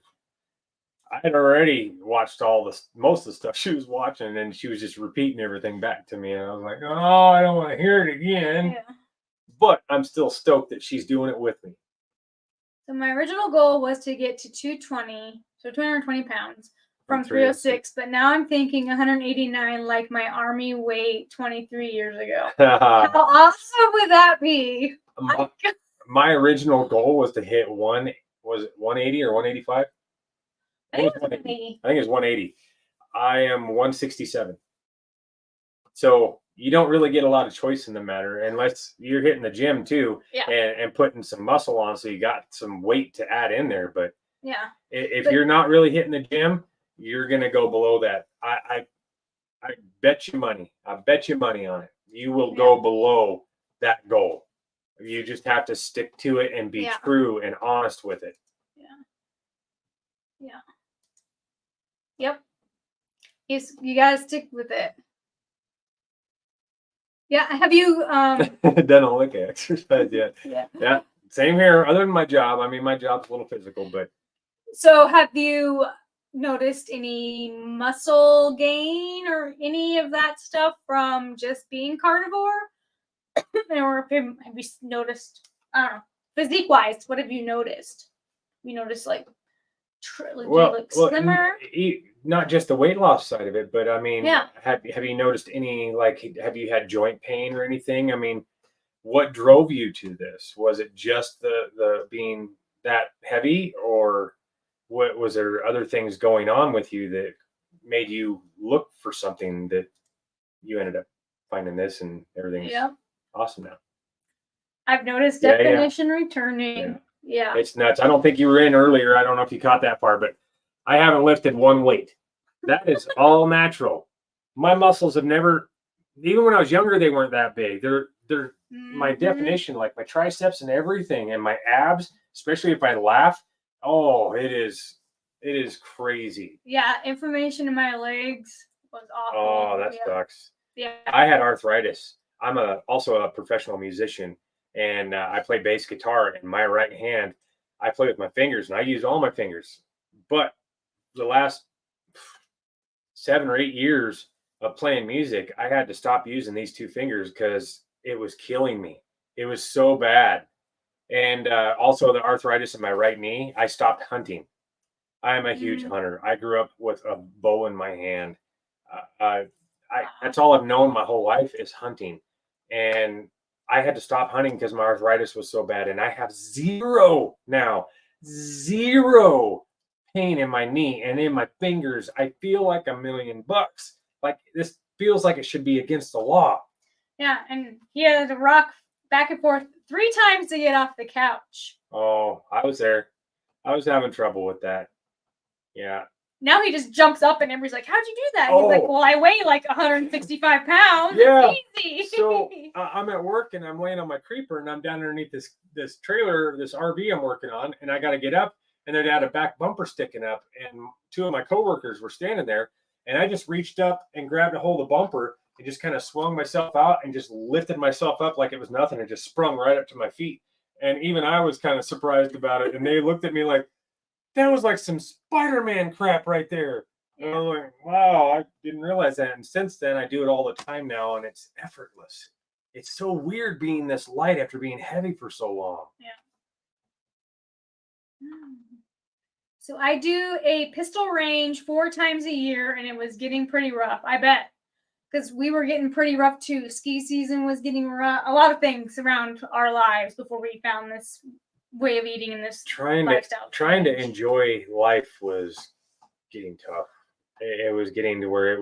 had already watched most of the stuff she was watching, and she was just repeating everything back to me. And I was like, oh, I don't want to hear it again. Yeah. But I'm still stoked that she's doing it with me. So my original goal was to get to 220, so 220 pounds from 306. But now I'm thinking 189, like my Army weight 23 years ago. How awesome would that be? My original goal was to hit 180 or 185? I think it's 180. I am 167. So you don't really get a lot of choice in the matter unless you're hitting the gym too, and putting some muscle on, so you got some weight to add in there. But if you're not really hitting the gym, you're gonna go below that. I bet you money. I bet you money on it. You will go below that goal. You just have to stick to it and be true and honest with it. Yeah. Yep. You gotta stick with it. Yeah. Have you Done a lick of exercise yet. yeah. Yeah. Same here. Other than my job. I mean, my job's a little physical, but So have you noticed any muscle gain or any of that stuff from just being carnivore? Or have you noticed, I don't know, physique wise, what have you noticed? You noticed like do you look slimmer? not just the weight loss side of it, but I mean, Yeah. have you noticed any, like, have you had joint pain or anything? I mean, what drove you to this? Was it just the being that heavy, or what was there other things going on with you that made you look for something that you ended up finding this and everything's Yeah. awesome now? I've noticed Yeah, yeah, definition yeah. returning. Yeah. It's nuts. I don't think you were in earlier. I don't know if you caught that part, but I haven't lifted one weight. That is all natural. My muscles have never, even when I was younger, they weren't that big. They're my definition, like my triceps and everything, and my abs, especially if I laugh. Oh, it is crazy. Yeah, inflammation in my legs was awful. Oh, that Yeah. sucks. Yeah. I had arthritis. I'm also a professional musician, and I play bass guitar. In my right hand, I play with my fingers, and I use all my fingers. But the last 7 or 8 years of playing music, I had to stop using these two fingers because it was killing me. It was so bad, and also the arthritis in my right knee. I stopped hunting. I am a huge hunter. I grew up with a bow in my hand. That's all I've known my whole life is hunting, and I had to stop hunting because my arthritis was so bad, and I have zero pain in my knee and in my fingers. I feel like $1,000,000. Like this feels like it should be against the law. Yeah, and he had to rock back and forth 3 times to get off the couch. Oh, I was there. I was having trouble with that. Yeah. Now he just jumps up and everybody's like, "How'd you do that?" He's like, "Well, I weigh like 165 pounds. Yeah. It's easy." So I'm at work and I'm laying on my creeper and I'm down underneath this trailer, this RV I'm working on, and I got to get up, and they had a back bumper sticking up, and two of my coworkers were standing there, and I just reached up and grabbed a hold of the bumper and just kind of swung myself out and just lifted myself up like it was nothing and just sprung right up to my feet. And even I was kind of surprised about it, and they looked at me like, that was like some Spider-Man crap right there. And I was like, wow, I didn't realize that. And since then, I do it all the time now, and it's effortless. It's so weird being this light after being heavy for so long. Yeah. So I do a pistol range 4 times a year, and it was getting pretty rough. I bet, because we were getting pretty rough too. Ski season was getting rough. A lot of things around our lives before we found this way of eating and this lifestyle. Trying to enjoy life was getting tough. It was getting to where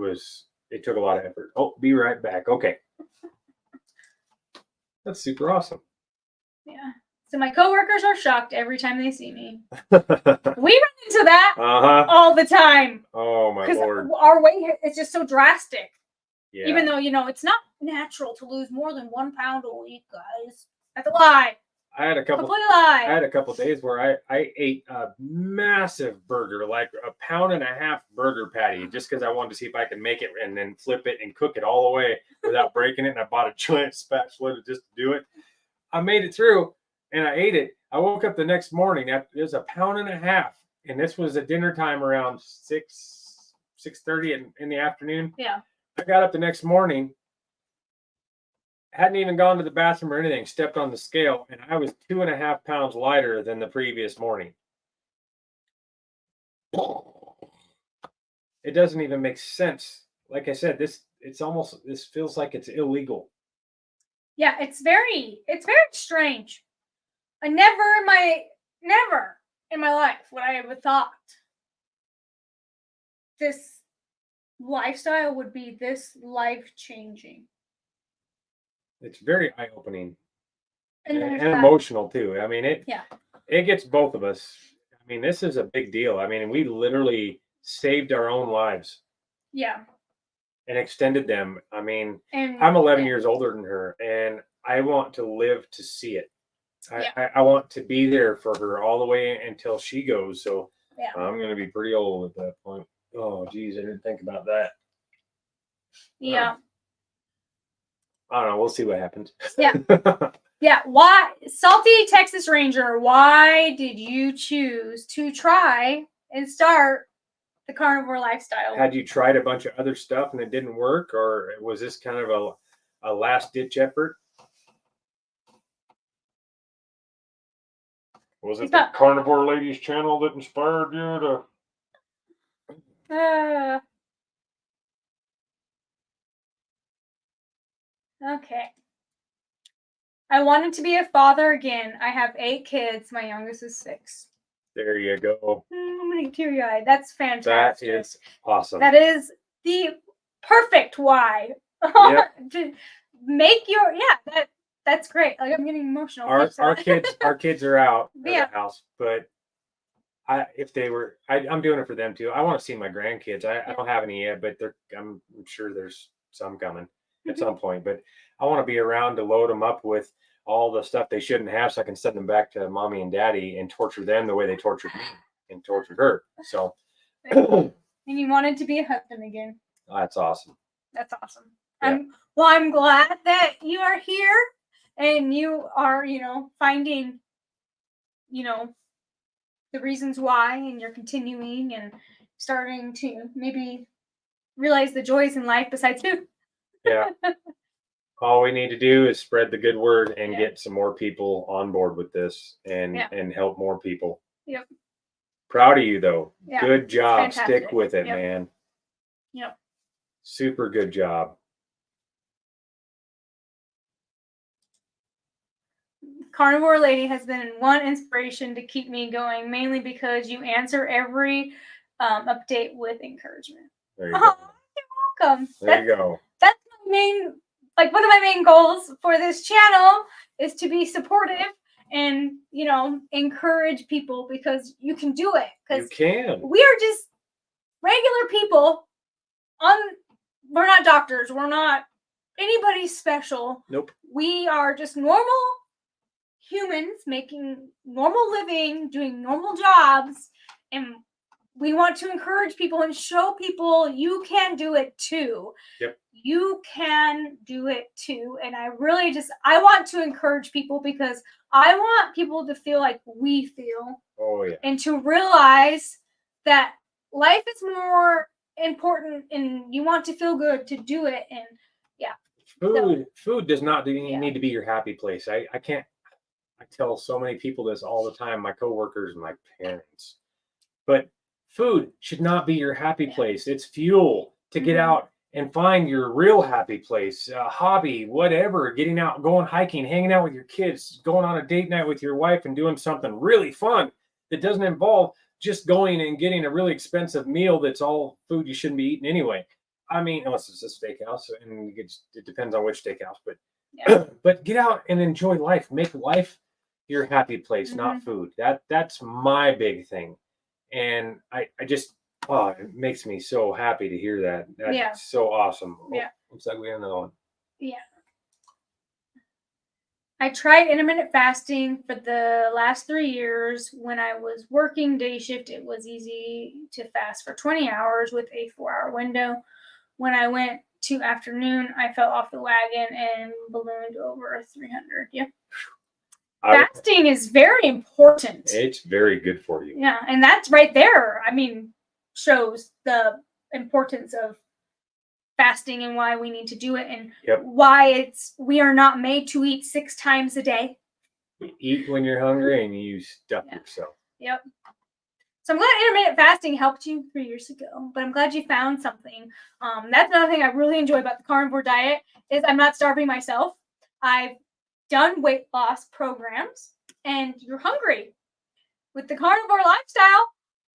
it took a lot of effort. Oh, be right back. Okay. That's super awesome. Yeah. So my coworkers are shocked every time they see me. We run into that all the time. Oh my Lord. Our weight is just so drastic. Yeah. Even though, it's not natural to lose more than 1 pound a week, guys. That's a lie. I had a couple days where I ate a massive burger, like a 1.5 pound burger patty, just because I wanted to see if I could make it and then flip it and cook it all the way without breaking it. And I bought a giant spatula just to do it. I made it through and I ate it. I woke up the next morning. It was 1.5 pounds, and this was at dinner time around 6:30 in the afternoon. Yeah. I got up the next morning. Hadn't even gone to the bathroom or anything, stepped on the scale, and I was 2.5 pounds lighter than the previous morning. It doesn't even make sense. Like I said, this feels like it's illegal. Yeah, it's very strange. I never in my life would I have thought this lifestyle would be this life-changing. It's very eye-opening and there's emotional too. I mean, Yeah. it gets both of us. I mean, this is a big deal. I mean, we literally saved our own lives Yeah. and extended them. I mean, And I'm 11 years older than her, and I want to live to see it. I want to be there for her all the way until she goes. So I'm going to be pretty old at that point. Oh, geez, I didn't think about that. Yeah. I don't know. We'll see what happens. Yeah. Yeah. Why, Salty Texas Ranger, why did you choose to try and start the carnivore lifestyle? Had you tried a bunch of other stuff and it didn't work, or was this kind of a last ditch effort? Was it the Carnivore Ladies channel that inspired you to? Okay. I wanted to be a father again. I have 8 kids. My youngest is 6. There you go. I'm gonna get teary-eyed. That's fantastic. That is awesome. That is the perfect why. Yep. To make your that's great. Like, I'm getting emotional. Our kids are out of Yeah. the house, but I'm doing it for them too. I want to see my grandkids. I don't have any yet, but I'm sure there's some coming at some point. But I want to be around to load them up with all the stuff they shouldn't have, so I can send them back to mommy and daddy and torture them the way they tortured me and tortured her. So, and you wanted to be a husband again. That's awesome. That's awesome. Yeah. I'm glad that you are here and you are, finding, the reasons why, and you're continuing and starting to maybe realize the joys in life besides food. Yeah. All we need to do is spread the good word and get some more people on board with this and help more people. Yep. Proud of you though. Yeah. Good job. Stick with it, man. Yep. Super good job. Carnivore Lady has been one inspiration to keep me going, mainly because you answer every update with encouragement. There you go. You're welcome. There you go. That's my main, one of my main goals for this channel is to be supportive and, encourage people, because you can do it. You can. We are just regular people. We're not doctors. We're not anybody special. Nope. We are just normal humans making normal living, doing normal jobs, and we want to encourage people and show people you can do it too. Yep. You can do it too. And I really I want to encourage people, because I want people to feel like we feel. Oh yeah. And to realize that life is more important and you want to feel good to do it. And Food does not need to be your happy place. I tell so many people this all the time, my coworkers and my parents. But food should not be your happy place. It's fuel to get out and find your real happy place, a hobby, whatever, getting out, going hiking, hanging out with your kids, going on a date night with your wife and doing something really fun that doesn't involve just going and getting a really expensive meal that's all food you shouldn't be eating anyway. I mean, unless it's a steakhouse, and it depends on which steakhouse, but get out and enjoy life. Make life your happy place, not food. That's my big thing. And I just, it makes me so happy to hear that. That's so awesome. Yeah. Looks like we have another one. Yeah. I tried intermittent fasting for the last 3 years. When I was working day shift, it was easy to fast for 20 hours with a 4-hour window. When I went to afternoon, I fell off the wagon and ballooned over 300. Yep. Fasting is very important. It's very good for you. Yeah, and that's right there. I mean, shows the importance of fasting and why we need to do it, and why we are not made to eat 6 times a day. You eat when you're hungry and you stuff yourself. Yep. So I'm glad intermittent fasting helped you 3 years ago, but I'm glad you found something. That's another thing I really enjoy about the carnivore diet is I'm not starving myself. I've done weight loss programs, and you're hungry. With the carnivore lifestyle,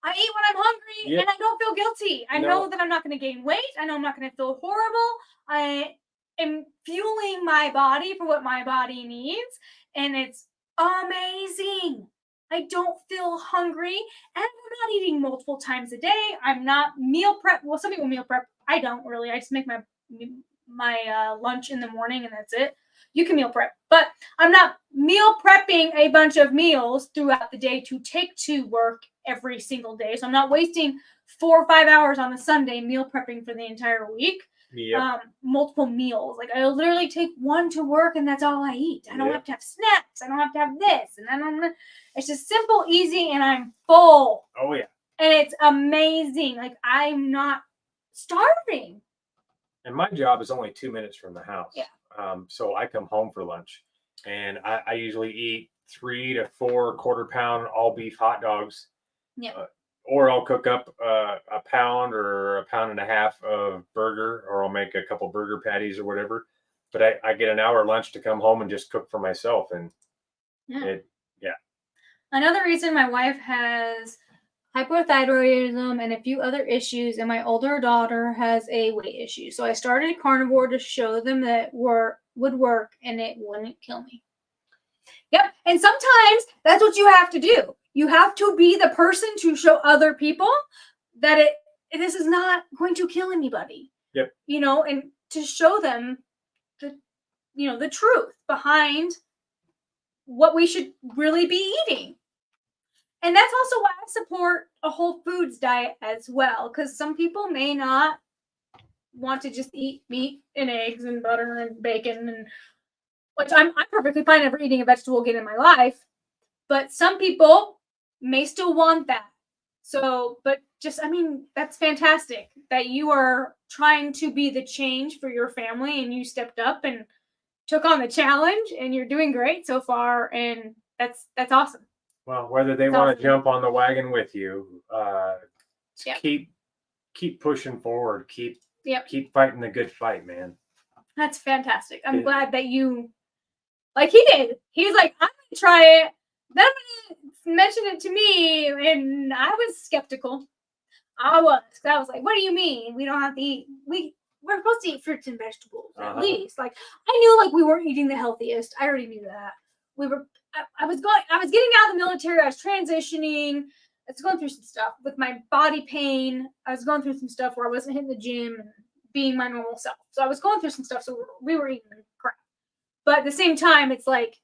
I eat when I'm hungry and I don't feel guilty. I know that I'm not going to gain weight. I know I'm not going to feel horrible. I am fueling my body for what my body needs, and it's amazing. I don't feel hungry, and I'm not eating multiple times a day. I'm not meal prep. Well, some people meal prep. I don't really. I just make my lunch in the morning, and that's it. You can meal prep, but I'm not meal prepping a bunch of meals throughout the day to take to work every single day. So I'm not wasting 4 or 5 hours on a Sunday meal prepping for the entire week. multiple meals. Like I literally take one to work and that's all I eat. I don't have to have snacks. I don't have to have this. And I don't. It's just simple, easy, and I'm full. Oh yeah. And it's amazing. Like I'm not starving. And my job is only 2 minutes from the house. Yeah. So I come home for lunch, and I usually eat 3 to 4 quarter-pound all beef hot dogs. Yeah. Or I'll cook up a pound or a pound and a half of burger, or I'll make a couple burger patties or whatever. But I get an hour lunch to come home and just cook for myself, and yeah. Another reason my wife has hypothyroidism and a few other issues, and my older daughter has a weight issue. So I started Carnivore to show them that would work and it wouldn't kill me. Yep. And sometimes that's what you have to do. You have to be the person to show other people that this is not going to kill anybody. Yep. And to show them the truth behind what we should really be eating. And that's also why I support a whole foods diet as well, because some people may not want to just eat meat and eggs and butter and bacon, and which I'm perfectly fine never eating a vegetable again in my life. But some people may still want that. So, but that's fantastic that you are trying to be the change for your family, and you stepped up and took on the challenge, and you're doing great so far, and that's awesome. Well, whether they want to jump on the wagon with you, keep pushing forward, keep fighting the good fight, man. That's fantastic. I'm glad that you, like he did. He's like, I'm gonna try it. Then I'm gonna mention it to me, and I was skeptical. I was like, what do you mean we don't have to eat? We're supposed to eat fruits and vegetables at least. Like I knew like we weren't eating the healthiest. I already knew that. I was getting out of the military. I was transitioning. I was going through some stuff with my body pain. I was going through some stuff where I wasn't hitting the gym and being my normal self. So I was going through some stuff. So we were eating crap. But at the same time, it's like,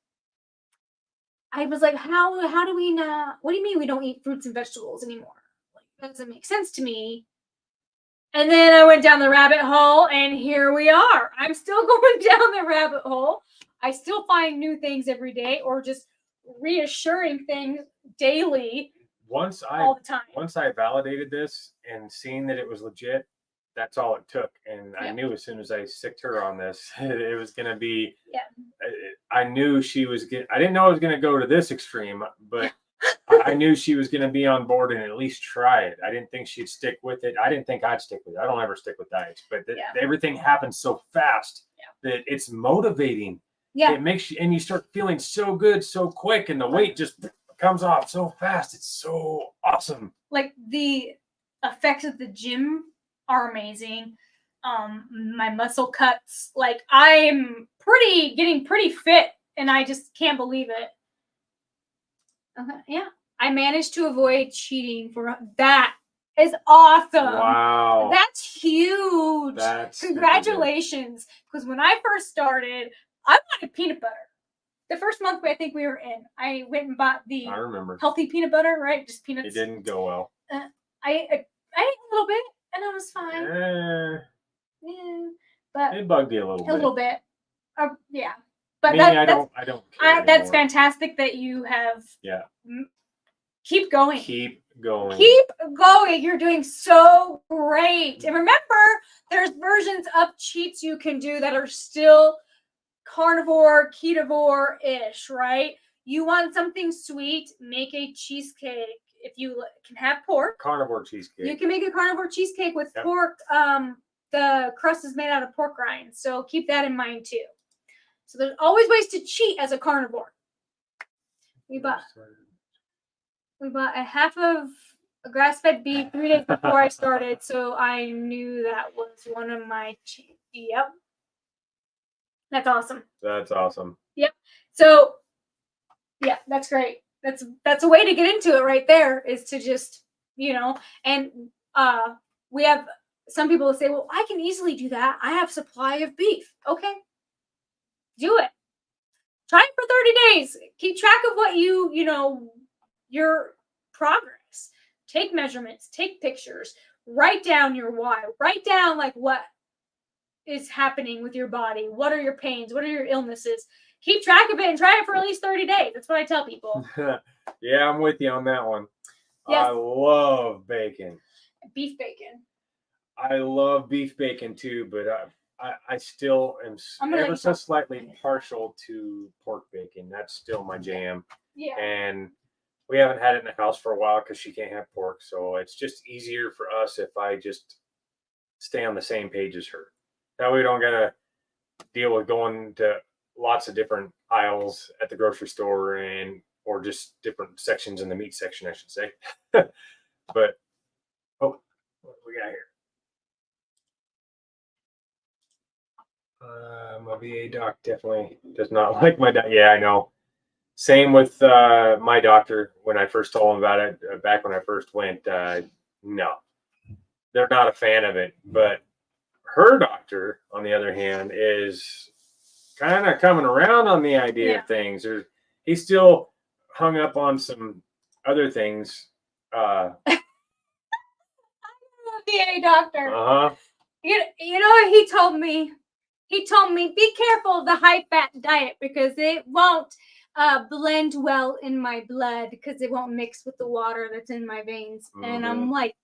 I was like, how do we not? What do you mean we don't eat fruits and vegetables anymore? Like that doesn't make sense to me. And then I went down the rabbit hole, and here we are. I'm still going down the rabbit hole. I still find new things every day, or just reassuring things daily. All the time. Once I validated this and seeing that it was legit, that's all it took. And I knew as soon as I sicked her on this, it was going to be. Yeah. I knew she was. I didn't know it was going to go to this extreme, but I knew she was going to be on board and at least try it. I didn't think she'd stick with it. I didn't think I'd stick with it. I don't ever stick with diets, but everything happens so fast that it's motivating. Yeah. It makes you, and you start feeling so good so quick, and the weight just comes off so fast. It's so awesome. Like the effects of the gym are amazing. My muscle cuts, like I'm getting pretty fit, and I just can't believe it. Okay, yeah. I managed to avoid cheating for that. Is awesome. Wow. That's huge. Congratulations. Because when I first started, I wanted peanut butter. The first month I think we were in, I went and bought the healthy peanut butter, right? Just peanuts. It didn't go well. I ate a little bit, and I was fine. But it bugged you a little bit. A little bit. Yeah. But I don't care that's fantastic that you have. Yeah. Keep going. Keep going. Keep going. You're doing so great. And remember, there's versions of cheats you can do that are still carnivore, ketovore-ish, right? You want something sweet, make a cheesecake. If you can have pork. Carnivore cheesecake. You can make a carnivore cheesecake with pork. The crust is made out of pork rinds. So keep that in mind too. So there's always ways to cheat as a carnivore. We bought a half of a grass-fed beef 3 days before I started, so I knew that was one of my cheats. Yep. That's awesome. That's awesome. Yep. So, yeah, that's great. That's a way to get into it right there, is to just, and we have some people say, well, I can easily do that. I have supply of beef. Okay. Do it. Try it for 30 days. Keep track of what your progress. Take measurements, take pictures, write down your why, write down like what is happening with your body. What are your pains? What are your illnesses? Keep track of it and try it for at least 30 days. That's what I tell people. Yeah, I'm with you on that one. Yes. I love bacon. Beef bacon. I love beef bacon too, but I still am ever so slightly partial to pork bacon. That's still my jam. Yeah. And we haven't had it in the house for a while because she can't have pork. So it's just easier for us if I just stay on the same page as her. That way we don't gotta deal with going to lots of different aisles at the grocery store or just different sections in the meat section, I should say. But oh, what do we got here? My VA doc definitely does not like my diet. Yeah, I know. Same with my doctor when I first told him about it back when I first went. No, they're not a fan of it. But her doctor, on the other hand, is kind of coming around on the idea of things. He's still hung up on some other things. I'm a VA doctor. Uh-huh. You know what he told me? He told me, be careful of the high-fat diet because it won't blend well in my blood because it won't mix with the water that's in my veins. Mm-hmm. And I'm like,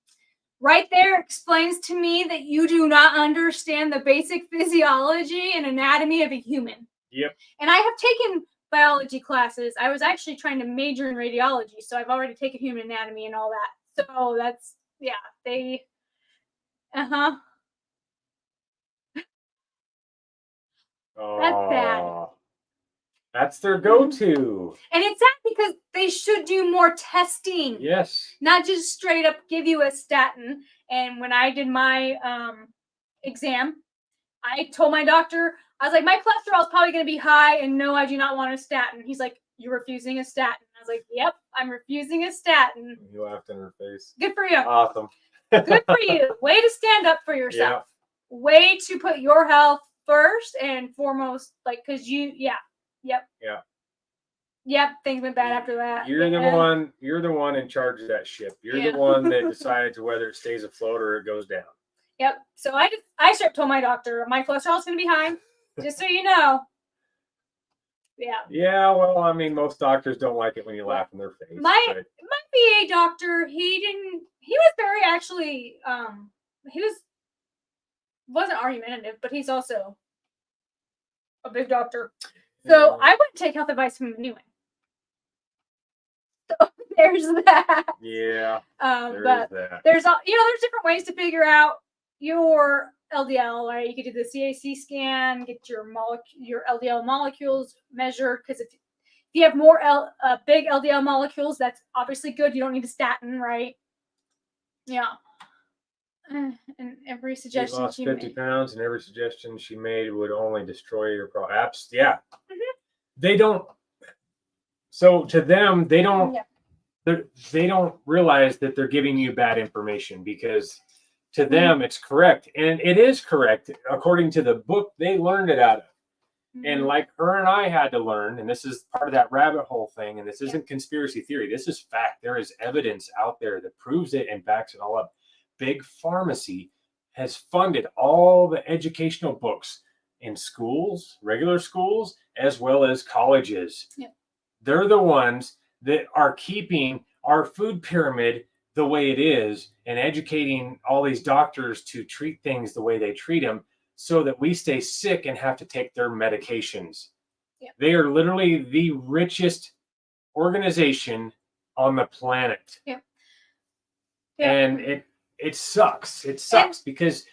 right there explains to me that you do not understand the basic physiology and anatomy of a human. Yep. And I have taken biology classes. I was actually trying to major in radiology, so I've already taken human anatomy and all that. So that's, yeah, they, uh-huh. That's bad. That's their go-to. And it's sad because they should do more testing. Yes. Not just straight up give you a statin. And when I did my exam, I told my doctor, I was like, my cholesterol is probably going to be high, and no, I do not want a statin. He's like, you're refusing a statin. I was like, yep, I'm refusing a statin. He laughed in her face. Good for you. Awesome. Good for you. Way to stand up for yourself. Yeah. Way to put your health first and foremost, like, because you, yeah. Yep. Yeah. Yep. Things went bad after that. You're the one in charge of that ship. You're the one that decides whether it stays afloat or it goes down. Yep. So I straight told my doctor my cholesterol is going to be high, just so you know. Yeah. Yeah. Well, I mean, most doctors don't like it when you laugh in their face. My VA doctor, he was very actually, he wasn't argumentative, but he's also a big doctor. So I wouldn't take health advice from him anyway. So there's that. Yeah. But there's different ways to figure out your LDL, right? You could do the CAC scan, get your LDL molecules measured, because if you have more big LDL molecules, that's obviously good. You don't need a statin, right? Yeah. And every suggestion she lost 50 pounds, and every suggestion she made would only destroy your apps. Yeah. Mm-hmm. They don't. So to them, they don't. Yeah. They don't realize that they're giving you bad information, because to them it's correct, and it is correct according to the book they learned it out of. Mm-hmm. And like her and I had to learn, and this is part of that rabbit hole thing, and this isn't conspiracy theory. This is fact. There is evidence out there that proves it and backs it all up. Big Pharmacy has funded all the educational books in schools, regular schools, as well as colleges. Yep. They're the ones that are keeping our food pyramid the way it is and educating all these doctors to treat things the way they treat them, so that we stay sick and have to take their medications. Yep. They are literally the richest organization on the planet. Yep. Yep. And it sucks. It sucks because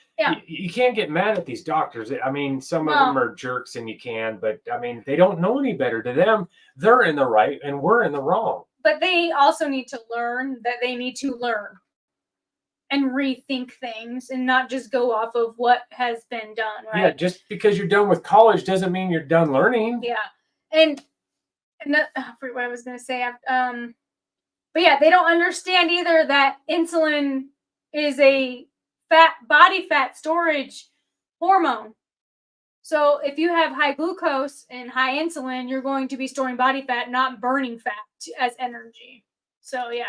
you can't get mad at these doctors. I mean, some of them are jerks, and you can, but I mean, they don't know any better. To them, they're in the right and we're in the wrong. But they also need to learn that they need to learn and rethink things and not just go off of what has been done, right? Yeah, just because you're done with college doesn't mean you're done learning. Yeah. And I forget what I was going to say. But yeah, they don't understand either that insulin is a body fat storage hormone. So if you have high glucose and high insulin, you're going to be storing body fat, not burning fat as energy. So yeah.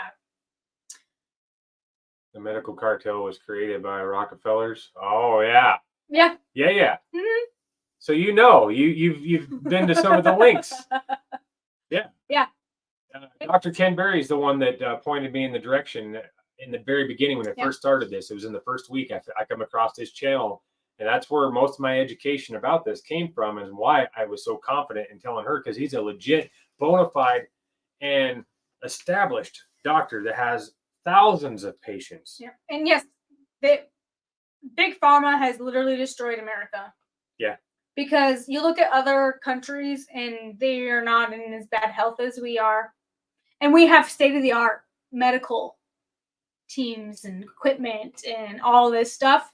The medical cartel was created by Rockefellers. Oh yeah. Yeah. Yeah. Mm-hmm. So you've been to some of the links. Yeah. Yeah. Dr. Ken Berry's the one that pointed me in the direction in the very beginning when I first started this. It was in the first week I come across his channel, and that's where most of my education about this came from, and why I was so confident in telling her, because he's a legit, bona fide, and established doctor that has thousands of patients. Yeah. And yes, Big Pharma has literally destroyed America. Yeah. Because you look at other countries and they are not in as bad health as we are. And we have state-of-the-art medical teams and equipment and all this stuff.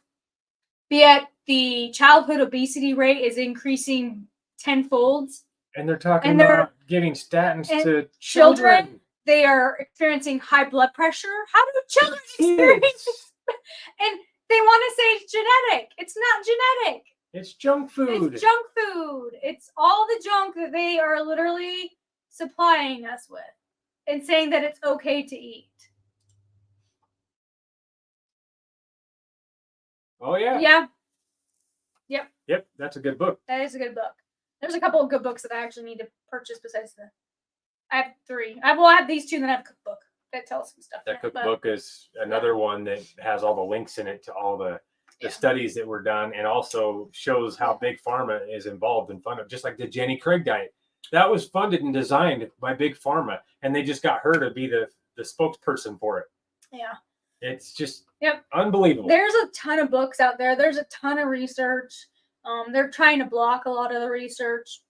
Yet the childhood obesity rate is increasing tenfold. And they're talking about giving statins to children. They are experiencing high blood pressure. How do children experience this? And they want to say it's genetic. It's not genetic. It's junk food. It's junk food. It's all the junk that they are literally supplying us with and saying that it's okay to eat. Oh, yeah. Yeah. Yep, that's a good book. That is a good book. There's a couple of good books that I actually need to purchase besides I have 3. I have these 2 that have a cookbook that tells some stuff. That cookbook is another one that has all the links in it to all the studies that were done, and also shows how Big Pharma is involved and funded, just like the Jenny Craig diet. That was funded and designed by Big Pharma, and they just got her to be the spokesperson for it. Yeah. It's just unbelievable. There's a ton of books out there. There's a ton of research. They're trying to block a lot of the research,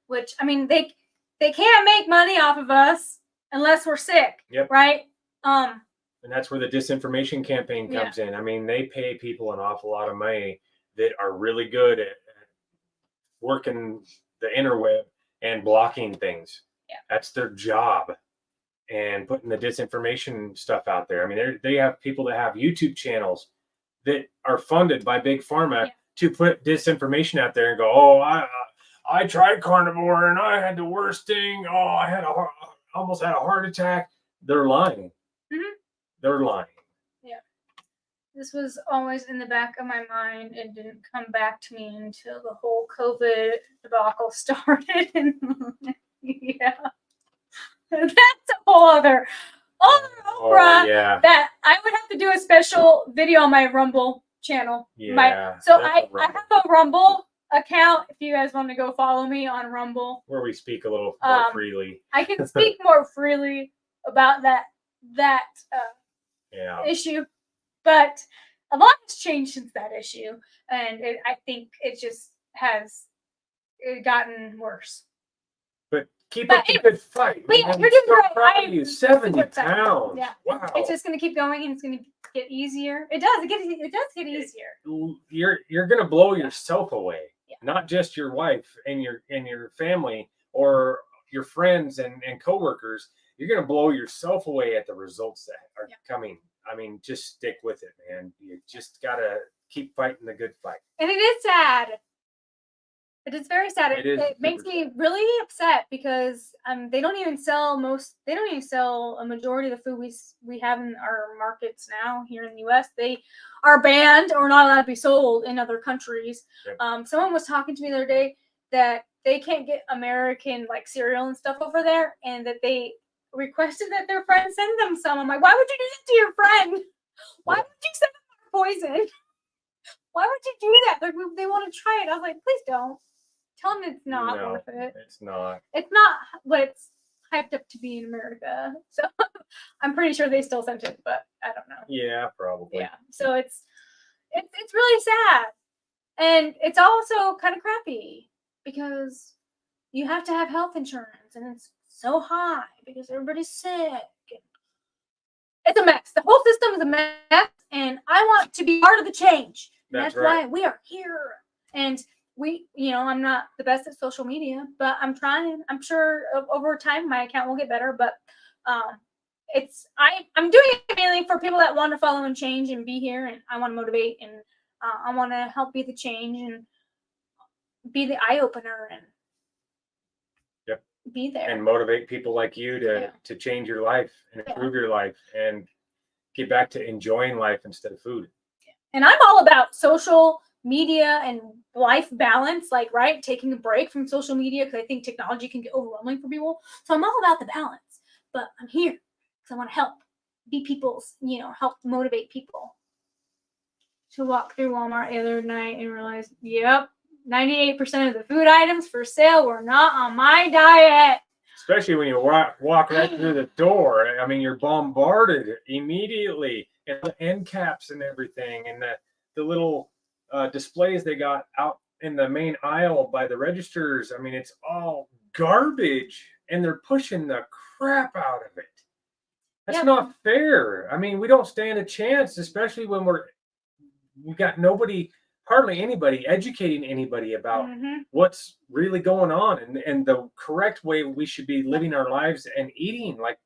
which, I mean, they can't make money off of us unless we're sick. Yep. Right? And that's where the disinformation campaign comes in. I mean, they pay people an awful lot of money that are really good at working the interweb and blocking things. Yeah. That's their job. And putting the disinformation stuff out there. I mean, they have people that have YouTube channels that are funded by Big Pharma to put disinformation out there and go, oh, I tried carnivore and I had the worst thing. Oh, I almost had a heart attack. They're lying. Mm-hmm. They're lying. Yeah. This was always in the back of my mind and didn't come back to me until the whole COVID debacle started. Yeah. That's a whole other Oprah that I would have to do a special video on my Rumble channel. Yeah. I have a Rumble account if you guys want to go follow me on Rumble. Where we speak a little more freely. I can speak more freely about that issue. But a lot has changed since that issue. And I think it just has gotten worse. But keep up the good fight. You're doing great. You 70 pounds. Yeah. Wow. It's just going to keep going, and it's going to get easier. It does. It does get easier. You're going to blow yourself away. Yeah. Not just your wife and your family or your friends and coworkers. You're going to blow yourself away at the results that are coming. I mean, just stick with it, man. You just got to keep fighting the good fight. And it is sad. It is very sad. It makes me really upset because they don't even sell a majority of the food we have in our markets now here in the US. They are banned or not allowed to be sold in other countries. Yep. Someone was talking to me the other day that they can't get American like cereal and stuff over there, and that they requested that their friend send them some. I'm like, why would you do that to your friend? Why would you send them poison? Why would you do that? Like, they want to try it. I was like, please don't. Tell them it's not worth it. It's not. It's not what it's hyped up to be in America. So I'm pretty sure they still sent it, but I don't know. Yeah, probably. Yeah. So it's really sad. And it's also kind of crappy because you have to have health insurance, and it's so high because everybody's sick. It's a mess. The whole system is a mess, and I want to be part of the change. That's why we are here. And I'm not the best at social media, but I'm trying. I'm sure over time my account will get better, but I'm doing it mainly for people that want to follow and change and be here, and I want to motivate, and I want to help be the change and be the eye opener and be there and motivate people like you to change your life and improve your life and get back to enjoying life instead of food. And I'm all about social media and life balance, like, right, taking a break from social media, because I think technology can get overwhelming for people. So I'm all about the balance, but I'm here because I want to help be people's, help motivate people. To walk through Walmart the other night and realize, yep, 98% of the food items for sale were not on my diet. Especially when you walk right through the door. I mean, you're bombarded immediately, and the end caps and everything, and the little displays they got out in the main aisle by the registers. I mean, it's all garbage, and they're pushing the crap out of it. That's not fair. I mean, we don't stand a chance, especially when we got hardly anybody educating anybody about what's really going on and the correct way we should be living our lives and eating like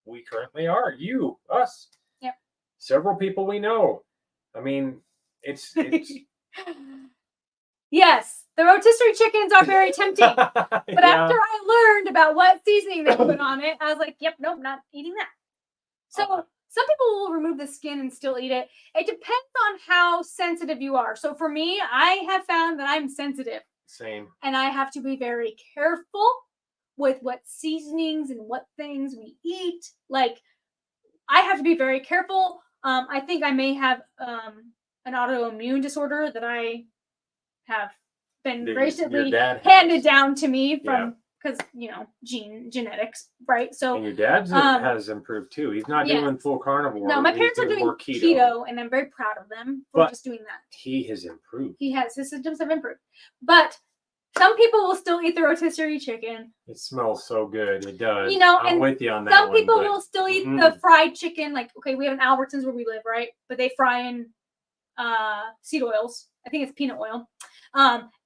we currently are. You, us, several people we know. I mean, it's yes, the rotisserie chickens are very tempting. But after I learned about what seasoning they put on it, I was like, yep, nope, not eating that. So some people will remove the skin and still eat it. It depends on how sensitive you are. So for me, I have found that I'm sensitive. Same. And I have to be very careful with what seasonings and what things we eat. Like, I have to be very careful. I think I may have an autoimmune disorder that I have been graciously handed down to me from, because genetics, right? So and your dad's has improved too. He's not doing full carnivore. No, my parents are doing keto, and I'm very proud of them for just doing that. He has improved. His symptoms have improved. But some people will still eat the rotisserie chicken. It smells so good. It does. I'm with you on that. Some people will still eat the fried chicken. Like, okay, we have an Albertsons where we live, right? But they fry in seed oils. I think it's peanut oil.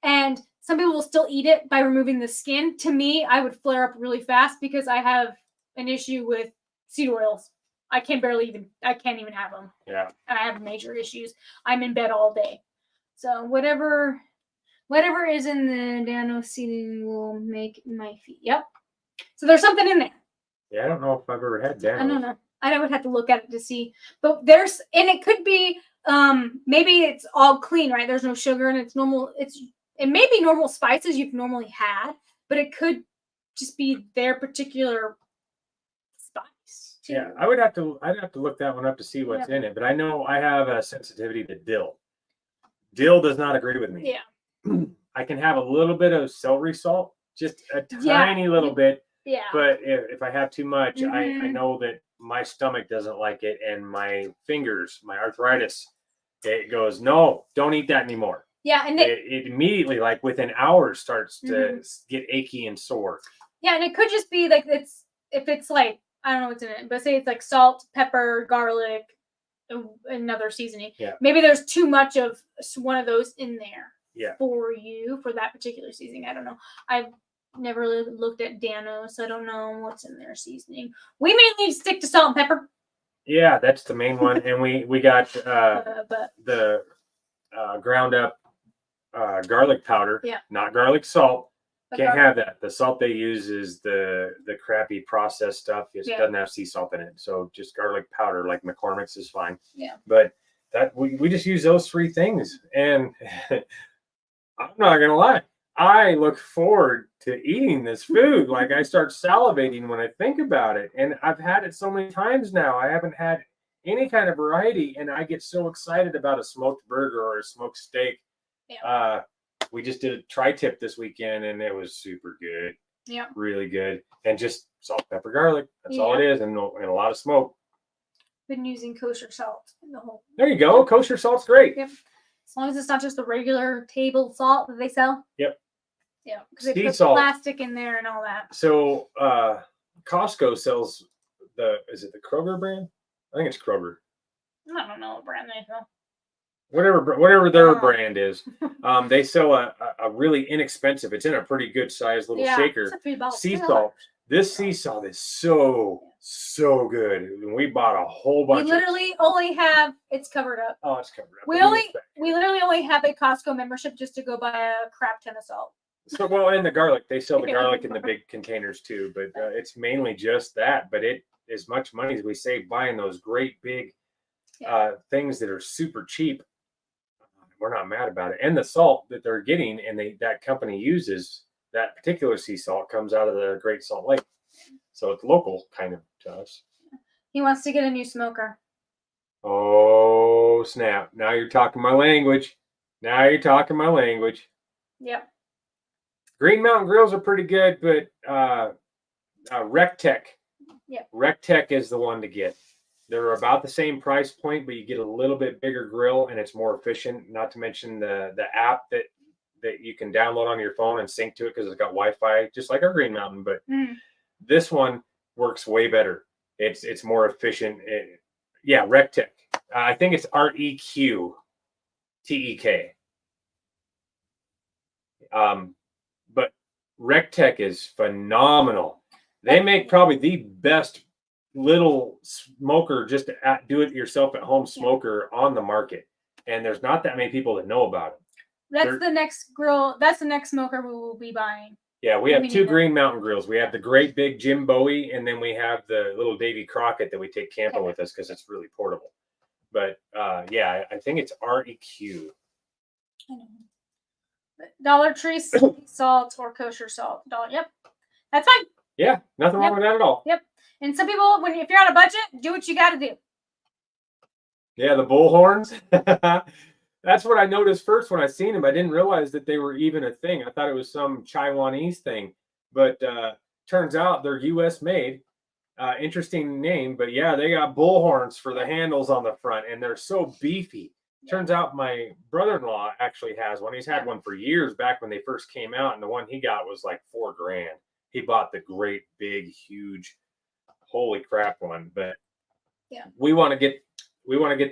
And some people will still eat it by removing the skin. To me, I would flare up really fast because I have an issue with seed oils. I can't even have them. Yeah. I have major issues. I'm in bed all day. So whatever is in the Dano seeding will make my feet. Yep. So there's something in there. Yeah, I don't know if I've ever had Dano. I don't know. I would have to look at it to see. But and it could be maybe it's all clean, right? There's no sugar and it's normal. It may be normal spices you've normally had, but it could just be their particular spice too. Yeah, I'd have to look that one up to see what's in it. But I know I have a sensitivity to dill. Dill does not agree with me. Yeah. I can have a little bit of celery salt, just a tiny little bit. Yeah. But if I have too much, I know that my stomach doesn't like it, and my fingers, my arthritis, it goes, no, don't eat that anymore. Yeah, and it immediately, like within hours, starts to get achy and sore. Yeah, and it could just be like if it's like, I don't know what's in it, but say it's like salt, pepper, garlic, another seasoning. Yeah. Maybe there's too much of one of those in there. Yeah. For you for that particular seasoning, I don't know. I've never really looked at Dano, so I don't know what's in their seasoning. We mainly stick to salt and pepper. Yeah, that's the main one, and we got the ground up garlic powder. Yeah. Not garlic salt. Can't have that. The salt they use is the crappy processed stuff. It doesn't have sea salt in it, so just garlic powder like McCormick's is fine. Yeah. But that we just use those three things, and I'm not gonna lie. I look forward to eating this food. Like, I start salivating when I think about it. And I've had it so many times now. I haven't had any kind of variety. And I get so excited about a smoked burger or a smoked steak. Yeah. We just did a tri-tip this weekend, and it was super good. Yeah. Really good. And just salt, pepper, garlic. That's all it is. And a lot of smoke. Been using kosher salt in the whole. There you go. Kosher salt's great. Yep. As long as it's not just the regular table salt that they sell. Yep. Yeah, because they put plastic in there and all that. So Costco sells is it the Kroger brand? I think it's Kroger. I don't know what brand they sell. Whatever their brand is. They sell a really inexpensive, it's in a pretty good sized little shaker. Sea salt. This sea salt is so good. We bought a whole bunch. We literally only have it's covered up. Oh, it's covered up. We literally only have a Costco membership just to go buy a crap ton of salt. So, well, and the garlic, they sell the garlic in the big containers too, but it's mainly just that. But it as much money as we save buying those great big things that are super cheap. we're not mad about it. And the salt that they're getting, and that company uses that particular sea salt comes out of the Great Salt Lake, so it's local kind of to us. He wants to get a new smoker. Oh snap! Now you're talking my language. Yep. Green Mountain grills are pretty good, but Rectech. Yep. Rectech is the one to get. They're about the same price point, but you get a little bit bigger grill and it's more efficient. Not to mention the app that you can download on your phone and sync to it because it's got Wi-Fi, just like our Green Mountain. But this one works way better. It's more efficient. Rectech. I think it's REQTEK. But Rectech is phenomenal. They make probably the best little smoker, just to do it yourself at home smoker on the market, and there's not that many people that know about it. That's the next grill. That's the next smoker we will be buying. Yeah, we have two Green Mountain grills. We have the great big Jim Bowie, and then we have the little Davy Crockett that we take camping with us because it's really portable. But I think it's REQ. I know. Dollar Tree salt or kosher salt. Yep, that's fine. Yeah, nothing wrong with that at all. Yep. And some people, if you're on a budget, do what you got to do. Yeah, the bullhorns. That's what I noticed first when I seen them. I didn't realize that they were even a thing. I thought it was some Taiwanese thing, but turns out they're U.S. made. Interesting name, but yeah, they got bullhorns for the handles on the front, and they're so beefy. Turns out my brother-in-law actually has one. He's had one for years back when they first came out, and the one he got was like $4,000. He bought the great big huge holy crap one, but we want to get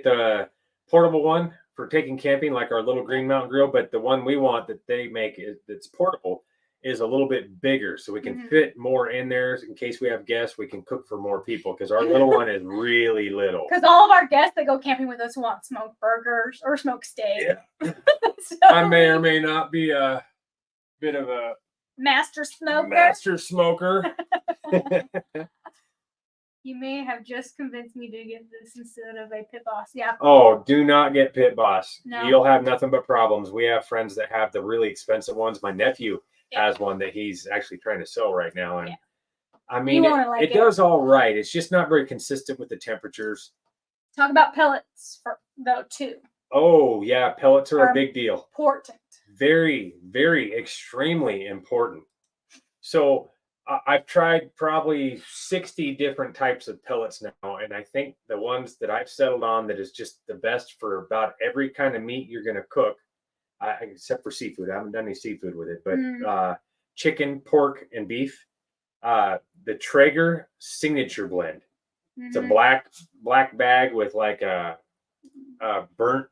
the portable one for taking camping, like our little Green Mountain grill. But the one we want that they make that's portable is a little bit bigger, so we can fit more in there in case we have guests. We can cook for more people because our little one is really little. Because all of our guests that go camping with us want smoked burgers or smoked steak. Yeah. I may or may not be a bit of a master smoker. You may have just convinced me to get this instead of a Pit Boss. Yeah. Oh, do not get Pit Boss. No. You'll have nothing but problems. We have friends that have the really expensive ones. My nephew has one that he's actually trying to sell right now. And I mean, it does all right. It's just not very consistent with the temperatures. Talk about pellets though too. Oh yeah, pellets are a big deal. Important. Very, very extremely important. So I've tried probably 60 different types of pellets now, and I think the ones that I've settled on that is just the best for about every kind of meat you're going to cook, except for seafood. I haven't done any seafood with it, but chicken, pork, and beef. The Traeger Signature Blend. It's a black bag with like a burnt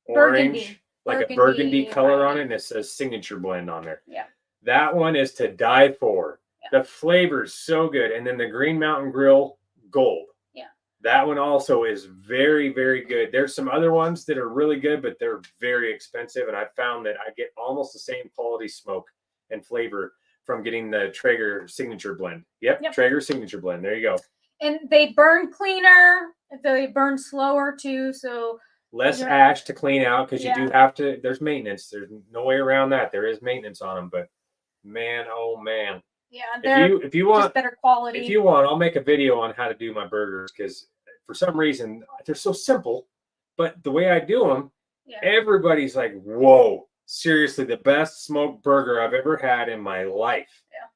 orange, like a burgundy color on it, and it says Signature Blend on there. Yeah. That one is to die for. The flavor's so good. And then the Green Mountain Grill Gold. Yeah. That one also is very, very good. There's some other ones that are really good, but they're very expensive. And I found that I get almost the same quality smoke and flavor from getting the Traeger Signature Blend. Yep. Traeger Signature Blend. There you go. And they burn cleaner. They burn slower too. So less ash to clean out because you do have to. There's maintenance. There's no way around that. There is maintenance on them, but man, oh man. Yeah, if you want just better quality. If you want, I'll make a video on how to do my burgers because for some reason they're so simple, but the way I do them, everybody's like, "Whoa, seriously, the best smoked burger I've ever had in my life." Yeah,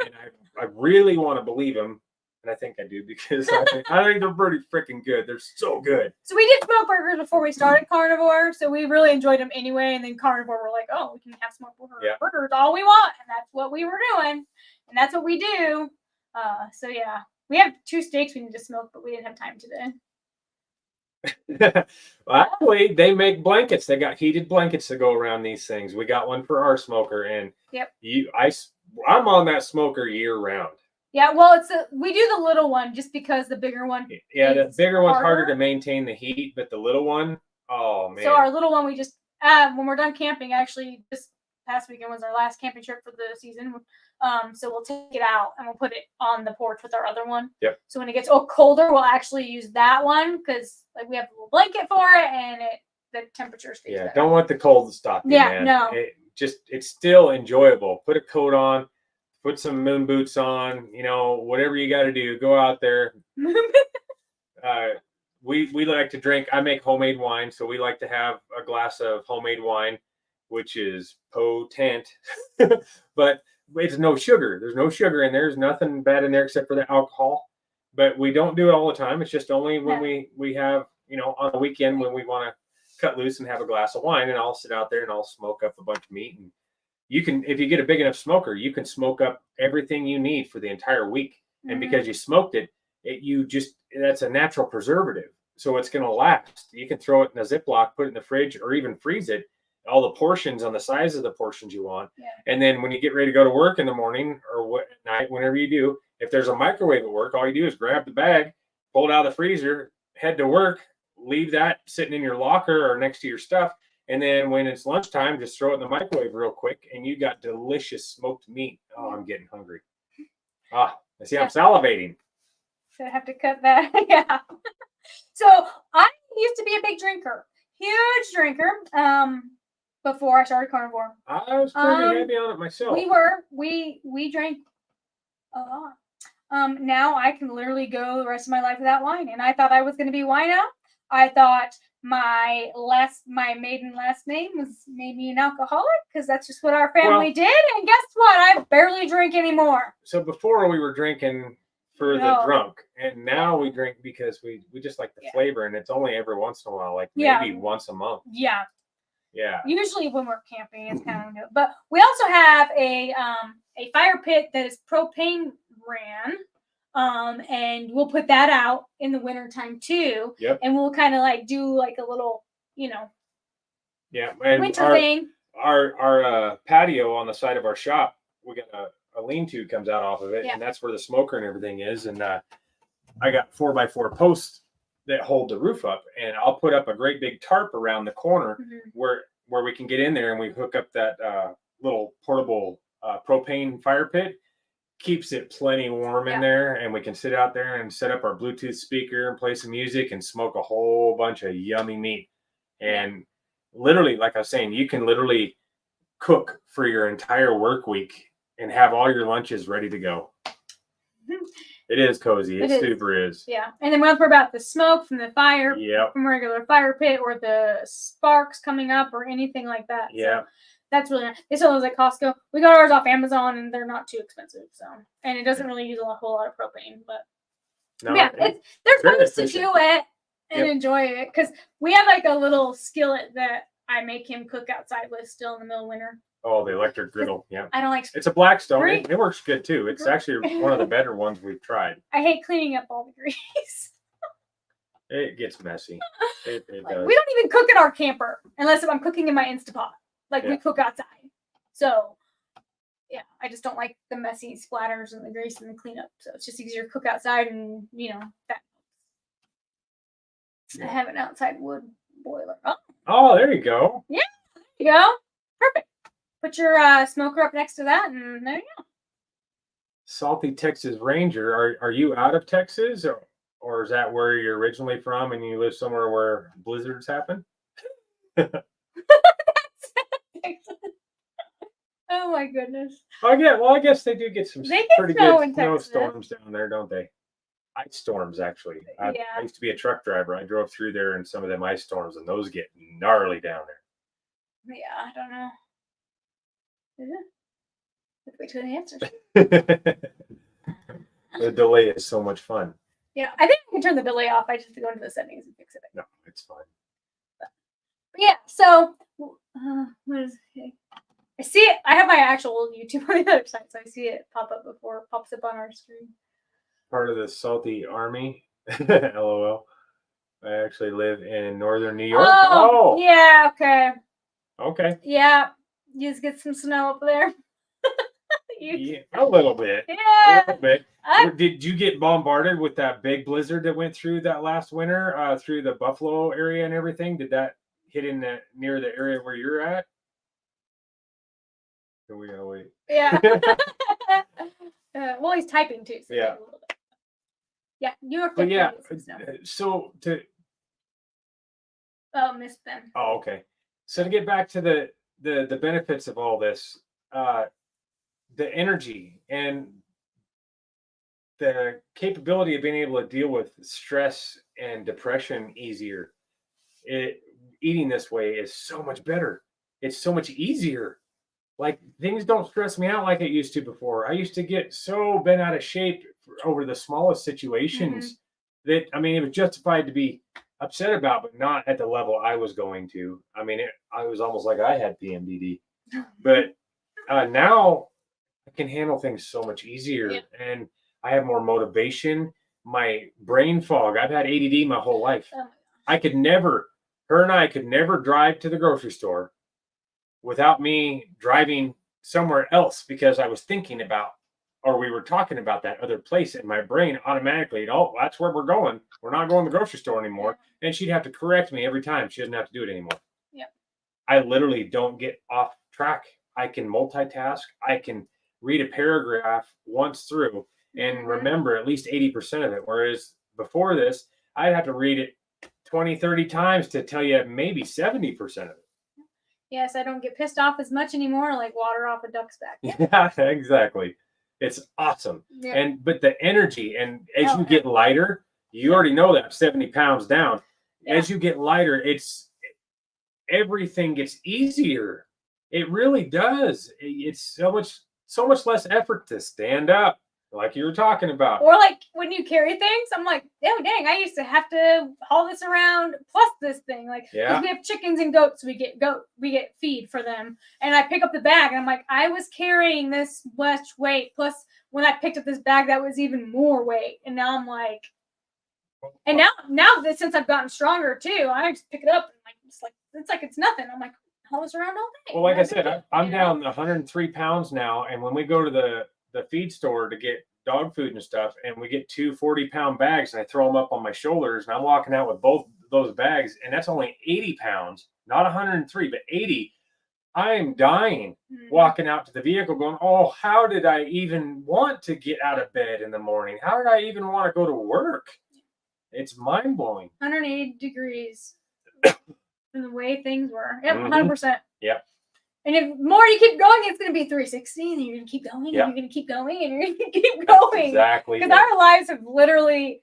and I really want to believe them, and I think I do because I think they're pretty freaking good. They're so good. So we did smoke burgers before we started Carnivore, so we really enjoyed them anyway. And then Carnivore were like, "Oh, we can have smoked burgers all we want," and that's what we were doing. And that's what we do. So yeah, we have 2 steaks we need to smoke, but we didn't have time today. Well, actually, they make blankets. They got heated blankets to go around these things. We got one for our smoker, and I'm on that smoker year round. Yeah, well, we do the little one just because the bigger one. Yeah, the bigger one's harder to maintain the heat, but the little one, oh man. So our little one, we just when we're done camping, actually this past weekend was our last camping trip for the season. So we'll take it out and we'll put it on the porch with our other one. Yep. So when it gets colder, we'll actually use that one because like we have a little blanket for it and it the temperature stays Yeah, better. don't let the cold stop you, Yeah, man. no. It's still enjoyable. Put a coat on, put some moon boots on, whatever you got to do. Go out there. We like to drink. I make homemade wine, so we like to have a glass of homemade wine, which is potent, but it's no sugar. There's no sugar in there. There's nothing bad in there except for the alcohol. But we don't do it all the time. It's just only when we have, on a weekend when we want to cut loose and have a glass of wine, and I'll sit out there and I'll smoke up a bunch of meat. And you can, if you get a big enough smoker, you can smoke up everything you need for the entire week. And because you smoked it, that's a natural preservative. So it's going to last. You can throw it in a Ziploc, put it in the fridge, or even freeze it, all the portions on the size of the portions you want. Yeah. And then when you get ready to go to work in the morning or at night, whenever you do, if there's a microwave at work, all you do is grab the bag, pull it out of the freezer, head to work, leave that sitting in your locker or next to your stuff. And then when it's lunchtime, just throw it in the microwave real quick, and you got delicious smoked meat. Oh, I'm getting hungry. I see I'm salivating. So I have to cut that. Yeah. So I used to be a big drinker, huge drinker. Before I started Carnivore, I was pretty heavy on it myself. We drank a lot. Now I can literally go the rest of my life without wine, and I thought I was going to be wino. I thought my maiden last name made me an alcoholic because that's just what our family did. And guess what? I barely drink anymore. So before we were drinking for the drunk, and now we drink because we just like the flavor, and it's only every once in a while, like maybe once a month. Yeah. Yeah. Usually when we're camping, it's kind of new. But we also have a fire pit that is propane ran. And we'll put that out in the wintertime too. Yep. And we'll kind of like do like a little, yeah, and winter thing. Our patio on the side of our shop, we got a lean-to comes out off of it, and that's where the smoker and everything is. And I got 4x4 posts that hold the roof up, and I'll put up a great big tarp around the corner where we can get in there, and we hook up that little portable propane fire pit. Keeps it plenty warm in there, and we can sit out there and set up our Bluetooth speaker and play some music and smoke a whole bunch of yummy meat. And literally, like I was saying, you can literally cook for your entire work week and have all your lunches ready to go. It is cozy. It super is. Yeah. And then once we're about the smoke from the fire, from a regular fire pit, or the sparks coming up or anything like that. Yeah. So that's really nice. They sell those at Costco. We got ours off Amazon, and they're not too expensive. So, and it doesn't really use a whole lot of propane, but there's ways to do it and enjoy it, because we have like a little skillet that I make him cook outside with still in the middle of winter. Oh, the electric griddle. Yeah. I don't like. It's a Blackstone. It works good too. It's actually one of the better ones we've tried. I hate cleaning up all the grease. It gets messy. It does. We don't even cook in our camper unless I'm cooking in my Instapot. Like we cook outside. So I just don't like the messy splatters and the grease and the cleanup. So it's just easier to cook outside, and that. I have an outside wood boiler. Oh, there you go. Yeah, there you go. Perfect. Put your smoker up next to that, and there you go. Salty Texas Ranger. Are you out of Texas, or is that where you're originally from and you live somewhere where blizzards happen? Oh my goodness. I guess they do get some pretty good snowstorms down there, don't they? Ice storms, actually. I used to be a truck driver. I drove through there in some of them ice storms, and those get gnarly down there. Yeah, I don't know. Is it? Let's wait till the answers. The delay is so much fun. Yeah, I think I can turn the delay off. I just have to go into the settings and fix it. No, it's fine. But yeah, so what is it? I see it. I have my actual YouTube on the other side, so I see it pop up before it pops up on our screen. Part of the Salty Army. LOL. I actually live in northern New York. Oh, yeah, okay. Okay. Yeah, you just get some snow up there. Yeah, a little bit. Yeah. A little bit. Did you get bombarded with that big blizzard that went through that last winter, through the Buffalo area and everything? Did that hit near the area where you're at? So we gotta wait. Yeah. Well, he's typing too. So yeah. Yeah, New York. But yeah, so Oh, missed them. Oh, okay. So to get back to the benefits of all this, uh, the energy and the capability of being able to deal with stress and depression easier. It eating this way is so much better. It's so much easier. Like things don't stress me out like it used to before. I used to get so bent out of shape over the smallest situations that I mean it was justified to be upset about, but not at the level I was going to. I mean, I was almost like I had PMDD. But now I can handle things so much easier, and I have more motivation. My brain fog. I've had ADD my whole life. Oh my gosh. I could never. Her and I could never drive to the grocery store without me driving somewhere else because I was thinking about, or we were talking about that other place, and my brain automatically, oh, that's where we're going. We're not going to the grocery store anymore. And she'd have to correct me every time. She doesn't have to do it anymore. Yeah. I literally don't get off track. I can multitask. I can read a paragraph once through and remember at least 80% of it. Whereas before this, I'd have to read it 20, 30 times to tell you maybe 70% of it. Yes, I don't get pissed off as much anymore, like water off a duck's back. Yeah, exactly. It's awesome. Yeah. But the energy, and as you get lighter, you already know that 70 pounds down. As you get lighter, everything gets easier. It really does. It's so much less effort to stand up, like you were talking about. Or like when you carry things, I'm like, oh dang, I used to have to haul this around plus this thing. Like, because we have chickens and goats, we get feed for them. And I pick up the bag and I'm like, I was carrying this much weight. Plus when I picked up this bag, that was even more weight. And now I'm like, and now that since I've gotten stronger too, I just pick it up and it's like it's nothing. I'm like, haul this around all day. Well, like I said, I'm down 103 pounds now, and when we go to the feed store to get dog food and stuff, and we get 2 40-pound bags, and I throw them up on my shoulders, and I'm walking out with both those bags, and that's only 80 pounds, not 103, but 80. I am dying walking out to the vehicle going, oh, how did I even want to get out of bed in the morning? How did I even want to go to work? It's mind-blowing. 180 degrees from the way things were. Yep, 100%. Yep. And if more you keep going, it's going to be 360, and you're going to keep going, and you're going to keep going, and you're going to keep going. Exactly. Because our lives have literally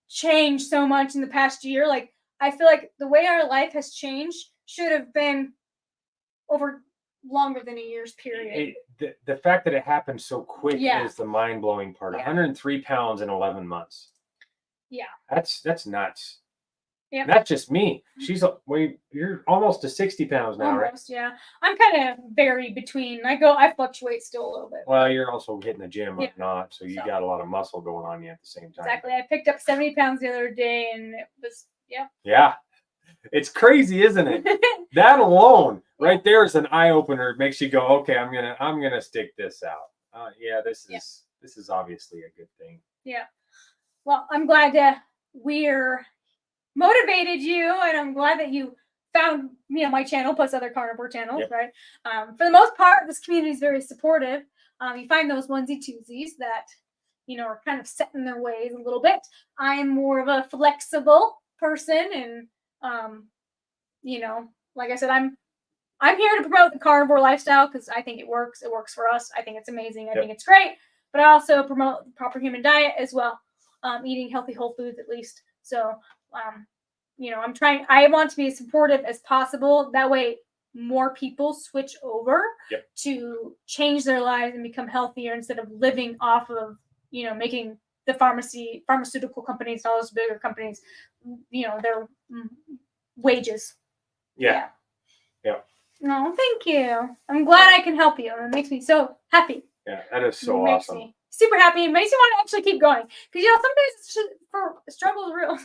changed so much in the past year. Like, I feel like the way our life has changed should have been over longer than a year's period. The fact that it happened so quick is the mind-blowing part. 103 pounds in 11 months. Yeah. That's nuts. Yeah. That's just me. You're almost to 60 pounds now, almost, right? Yeah. I'm kind of varied between. I fluctuate still a little bit. Well, you're also hitting the gym, I'm not, so you got a lot of muscle going on you at the same time. Exactly. I picked up 70 pounds the other day, and it was Yeah. It's crazy, isn't it? That alone, right there, is an eye opener. It makes you go, okay, I'm gonna stick this out. This is obviously a good thing. Yeah. Well, I'm glad we're motivated you, and I'm glad that you found my channel plus other carnivore channels, right? For the most part, this community is very supportive. You find those onesie twosies that are kind of set in their ways a little bit. I'm more of a flexible person, and like I said, I'm here to promote the carnivore lifestyle because I think it works. It works for us. I think it's amazing. I think it's great. But I also promote the proper human diet as well, eating healthy whole foods at least. So I want to be as supportive as possible. That way more people switch over to change their lives and become healthier instead of living off of, making the pharmaceutical companies, all those bigger companies, their wages. Yeah. No, thank you. I'm glad I can help you. It makes me so happy. Yeah, that is so awesome. Super happy. It makes you want to actually keep going because sometimes struggle is real.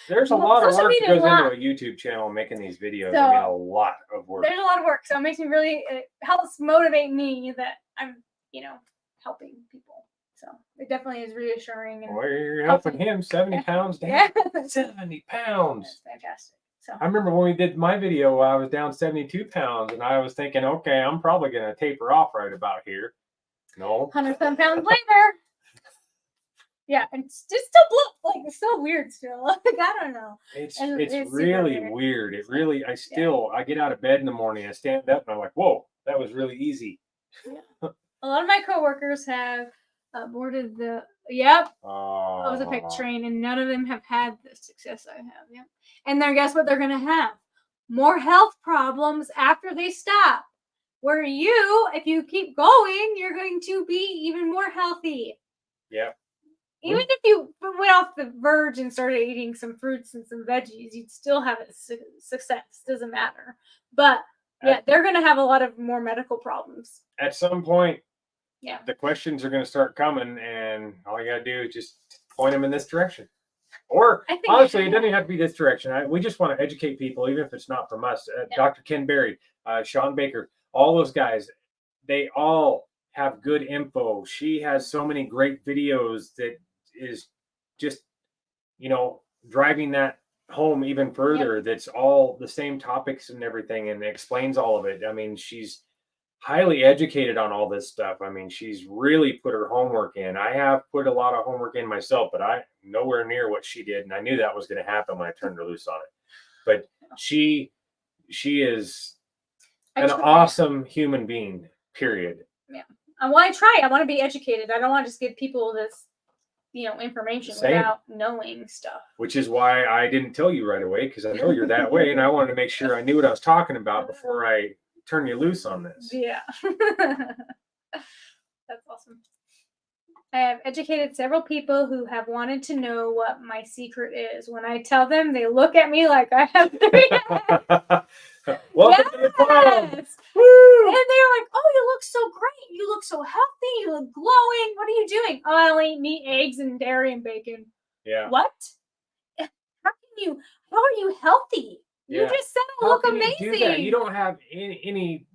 There's a lot of work that goes into a YouTube channel making these videos. So, I mean, a lot of work. There's a lot of work, so it makes me it helps motivate me that I'm helping people. So it definitely is reassuring. And well, you're helping him 70 pounds down. Yeah. 70 pounds. That's fantastic. So I remember when we did my video, I was down 72 pounds, and I was thinking, okay, I'm probably going to taper off right about here. No. 100 pounds later. Yeah, and it's still like it's so weird still. Like I don't know. It's And it's it's super really weird. weird. It So, really I get out of bed in the morning, I stand up and I'm like, whoa, that was really easy. yeah. A lot of my coworkers have boarded the. Yep, I was a pet Oh, train, and none of them have had the success I have. Yep. And then guess what? They're gonna have more health problems after they stop. Where you, if you keep going, you're going to be even more healthy. yeah. Even if you went off the verge and started eating some fruits and some veggies, you'd still have a success. Doesn't matter. But yeah, At, they're going to have a lot of more medical problems. at some point, Yeah. the questions are going to start coming, and all you got to do is just point them in this direction. Or I think honestly, it doesn't even have to be this direction. We just want to educate people, even if it's not from us. Yeah. Dr. Ken Berry, Sean Baker, all those guys, they all have good info. She has so many great videos that is just, driving that home even Yep. further. That's all the same topics and everything, and explains all of it. I mean, she's highly educated on all this stuff. I mean, she's really put her homework in. I have put a lot of homework in myself, but I nowhere near what she did, and I knew that was going to happen when I turned her loose on it. But she is an awesome human being. Period. Yeah. Well, I try. I want to be educated. I don't want to just give people this, information Same. without knowing stuff. Which is why I didn't tell you right away, because I know you're that way, and I wanted to make sure I knew what I was talking about before I turn you loose on this. Yeah. That's awesome. I have educated several people who have wanted to know what my secret is. When I tell them, they look at me like I have 3 heads. Welcome to the club. Yes. Woo! And they're like, "Oh, you look so great. You look so healthy. You look glowing. What are you doing?" "Oh, I only eat meat, eggs, and dairy and bacon." Yeah. What? How are you healthy? You Yeah. just said I How look can amazing. you do that? You don't have any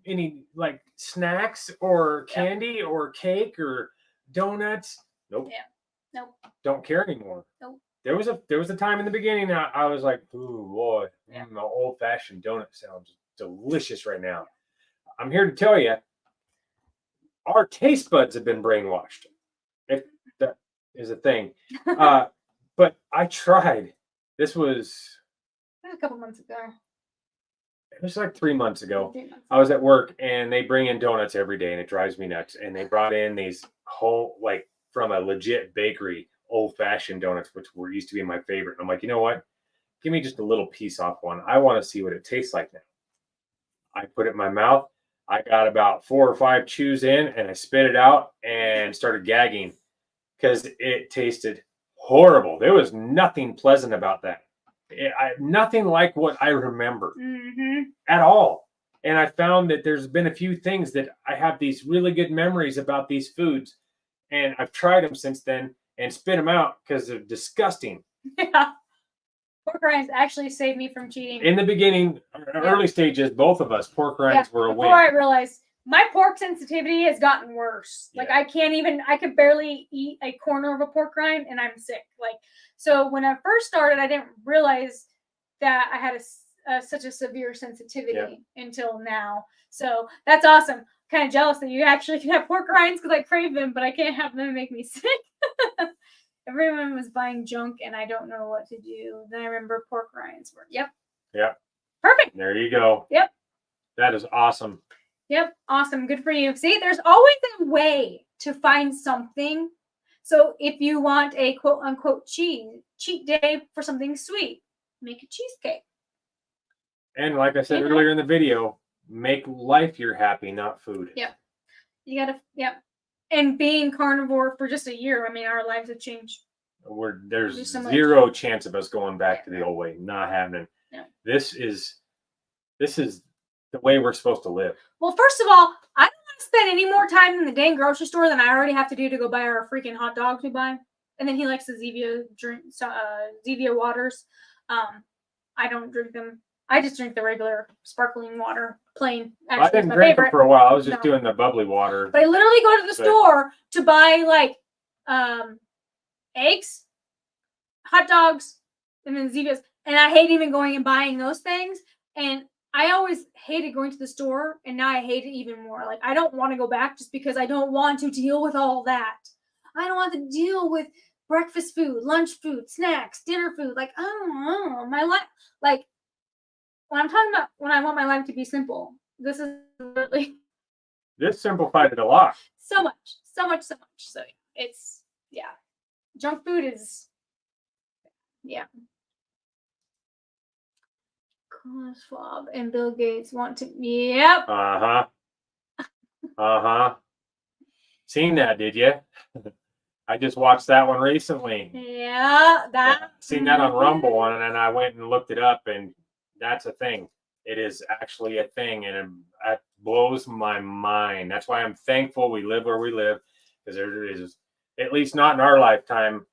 like snacks or candy or cake or donuts. Nope. Yeah. Nope. Don't care anymore. Nope. There was a time in the beginning I was like, ooh boy, Yeah. my old fashioned donut sounds delicious right now. I'm here to tell you, our taste buds have been brainwashed. If that is a thing. But I tried. This was A couple months ago. It was like 3 months ago. 3 months I was at work and they bring in donuts every day and it drives me nuts. And they brought in these whole, like from a legit bakery, old fashioned donuts, which were used to be my favorite. And I'm like, you know what? Give me just a little piece off one. I want to see what it tastes like now. I put it in my mouth. I got about 4 or 5 chews in and I spit it out and started gagging because it tasted horrible. There was nothing pleasant about that. Nothing like what I remember at all. And I found that there's been a few things that I have these really good memories about these foods, and I've tried them since then and spit them out because they're disgusting. Yeah. Pork rinds actually saved me from cheating. In the beginning, early stages, both of us, pork rinds were a win. Before I realized my pork sensitivity has gotten worse. Like I could barely eat a corner of a pork rind and I'm sick. Like, so when I first started, I didn't realize that I had such a severe sensitivity until now. So that's awesome. Kind of jealous that you actually can have pork rinds because I crave them, but I can't have them make me sick. Everyone was buying junk and I don't know what to do. Then I remember pork rinds were, Yep. Perfect. There you go. Yep. That is awesome. Yep. Awesome. Good for you. See, there's always a way to find something. So if you want a quote unquote cheat day for something sweet, make a cheesecake. And like I said earlier in the video, make life your happy, not food. Yep. You gotta, And being carnivore for just a year, I mean, our lives have changed. There's zero chance of us going back to the old way. Not happening. No. This is the way we're supposed to live. Well, first of all, I don't want to spend any more time in the dang grocery store than I already have to do to go buy our freaking hot dogs we buy. And then he likes the Zevia waters. I don't drink them. I just drink the regular sparkling water, plain. Actually, I didn't drink them for a while. I was just doing the bubbly water. But I literally go to the store to buy like eggs, hot dogs, and then Zevias. And I hate even going and buying those things. And I always hated going to the store, and now I hate it even more. Like, I don't want to go back just because I don't want to deal with all that. I don't want to deal with breakfast food, lunch food, snacks, dinner food. Like, I don't know. My life, like, when I'm talking about when I want my life to be simple, this is really This simplified it a lot. so much. So it's, yeah. Junk food is, yeah. Klaus Schwab and Bill Gates want to, yep. Seen that, did you? I just watched that one recently. Yeah, Seen that on Rumble, and then I went and looked it up, and that's a thing. It is actually a thing, and it blows my mind. That's why I'm thankful we live where we live, because there is, at least not in our lifetime,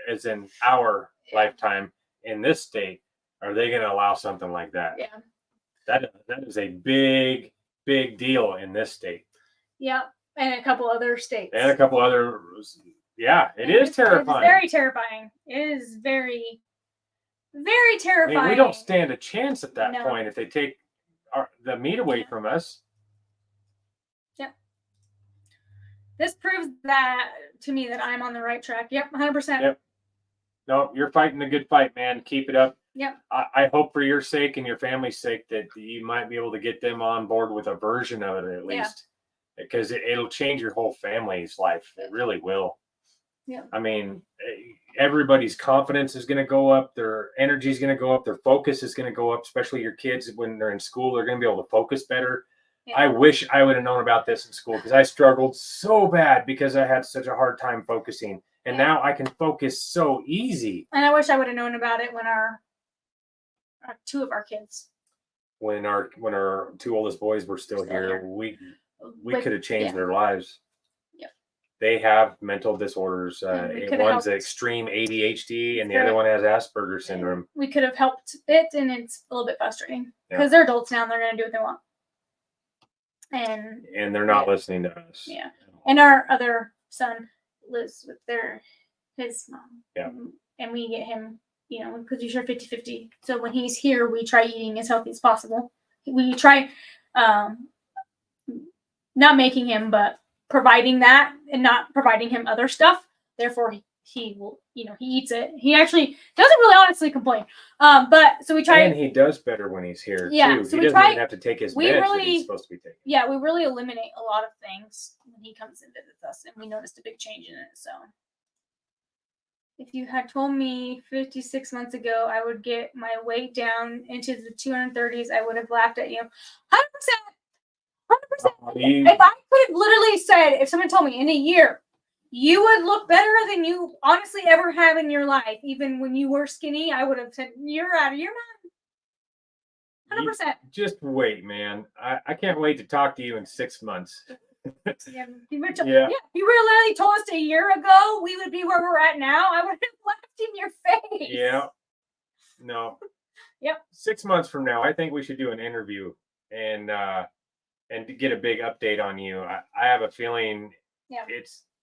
as in our lifetime in this state, are they going to allow something like that? Yeah. That is a big, big deal in this state. Yep, and a couple other states. And a couple other, yeah, it is terrifying. It's very terrifying. It is very, very terrifying. I mean, we don't stand a chance at that point if they take the meat away from us. Yep. This proves that to me that I'm on the right track. Yep, 100%. Yep. No, you're fighting a good fight, man. Keep it up. Yep. I hope for your sake and your family's sake that you might be able to get them on board with a version of it at least, because it'll change your whole family's life. It really will. Yeah. I mean, everybody's confidence is going to go up. Their energy is going to go up. Their focus is going to go up, especially your kids when they're in school. They're going to be able to focus better. Yeah. I wish I would have known about this in school, because I struggled so bad because I had such a hard time focusing. And now I can focus so easy. And I wish I would have known about it when our two of our kids. When our two oldest boys were still here, we could have changed their lives. Yep. They have mental disorders. One's extreme ADHD, and the other one has Asperger's syndrome. We could have helped it, and it's a little bit frustrating because they're adults now and they're going to do what they want. And they're not listening to us. Yeah. And our other son lives with his mom. Yeah. And we get him, because you share 50-50. So when he's here, we try eating as healthy as possible. We try not making him, but providing that and not providing him other stuff. Therefore, he will, he eats it. He actually doesn't really honestly complain. But so we try. And he does better when he's here, too. So he doesn't even have to take his meds that he's supposed to be taking. Yeah, we really eliminate a lot of things when he comes and visits us, and we noticed a big change in it. So if you had told me 56 months ago I would get my weight down into the 230s, I would have laughed at you. 100%. 100%. If I could have literally said, if someone told me in a year, you would look better than you honestly ever have in your life, even when you were skinny, I would have said, you're out of your mind. 100%. Just wait, man. I can't wait to talk to you in 6 months. If you were literally told us a year ago we would be where we're at now, I would have laughed in your face. Yeah. No. Yep. 6 months from now, I think we should do an interview and to get a big update on you. I have a feeling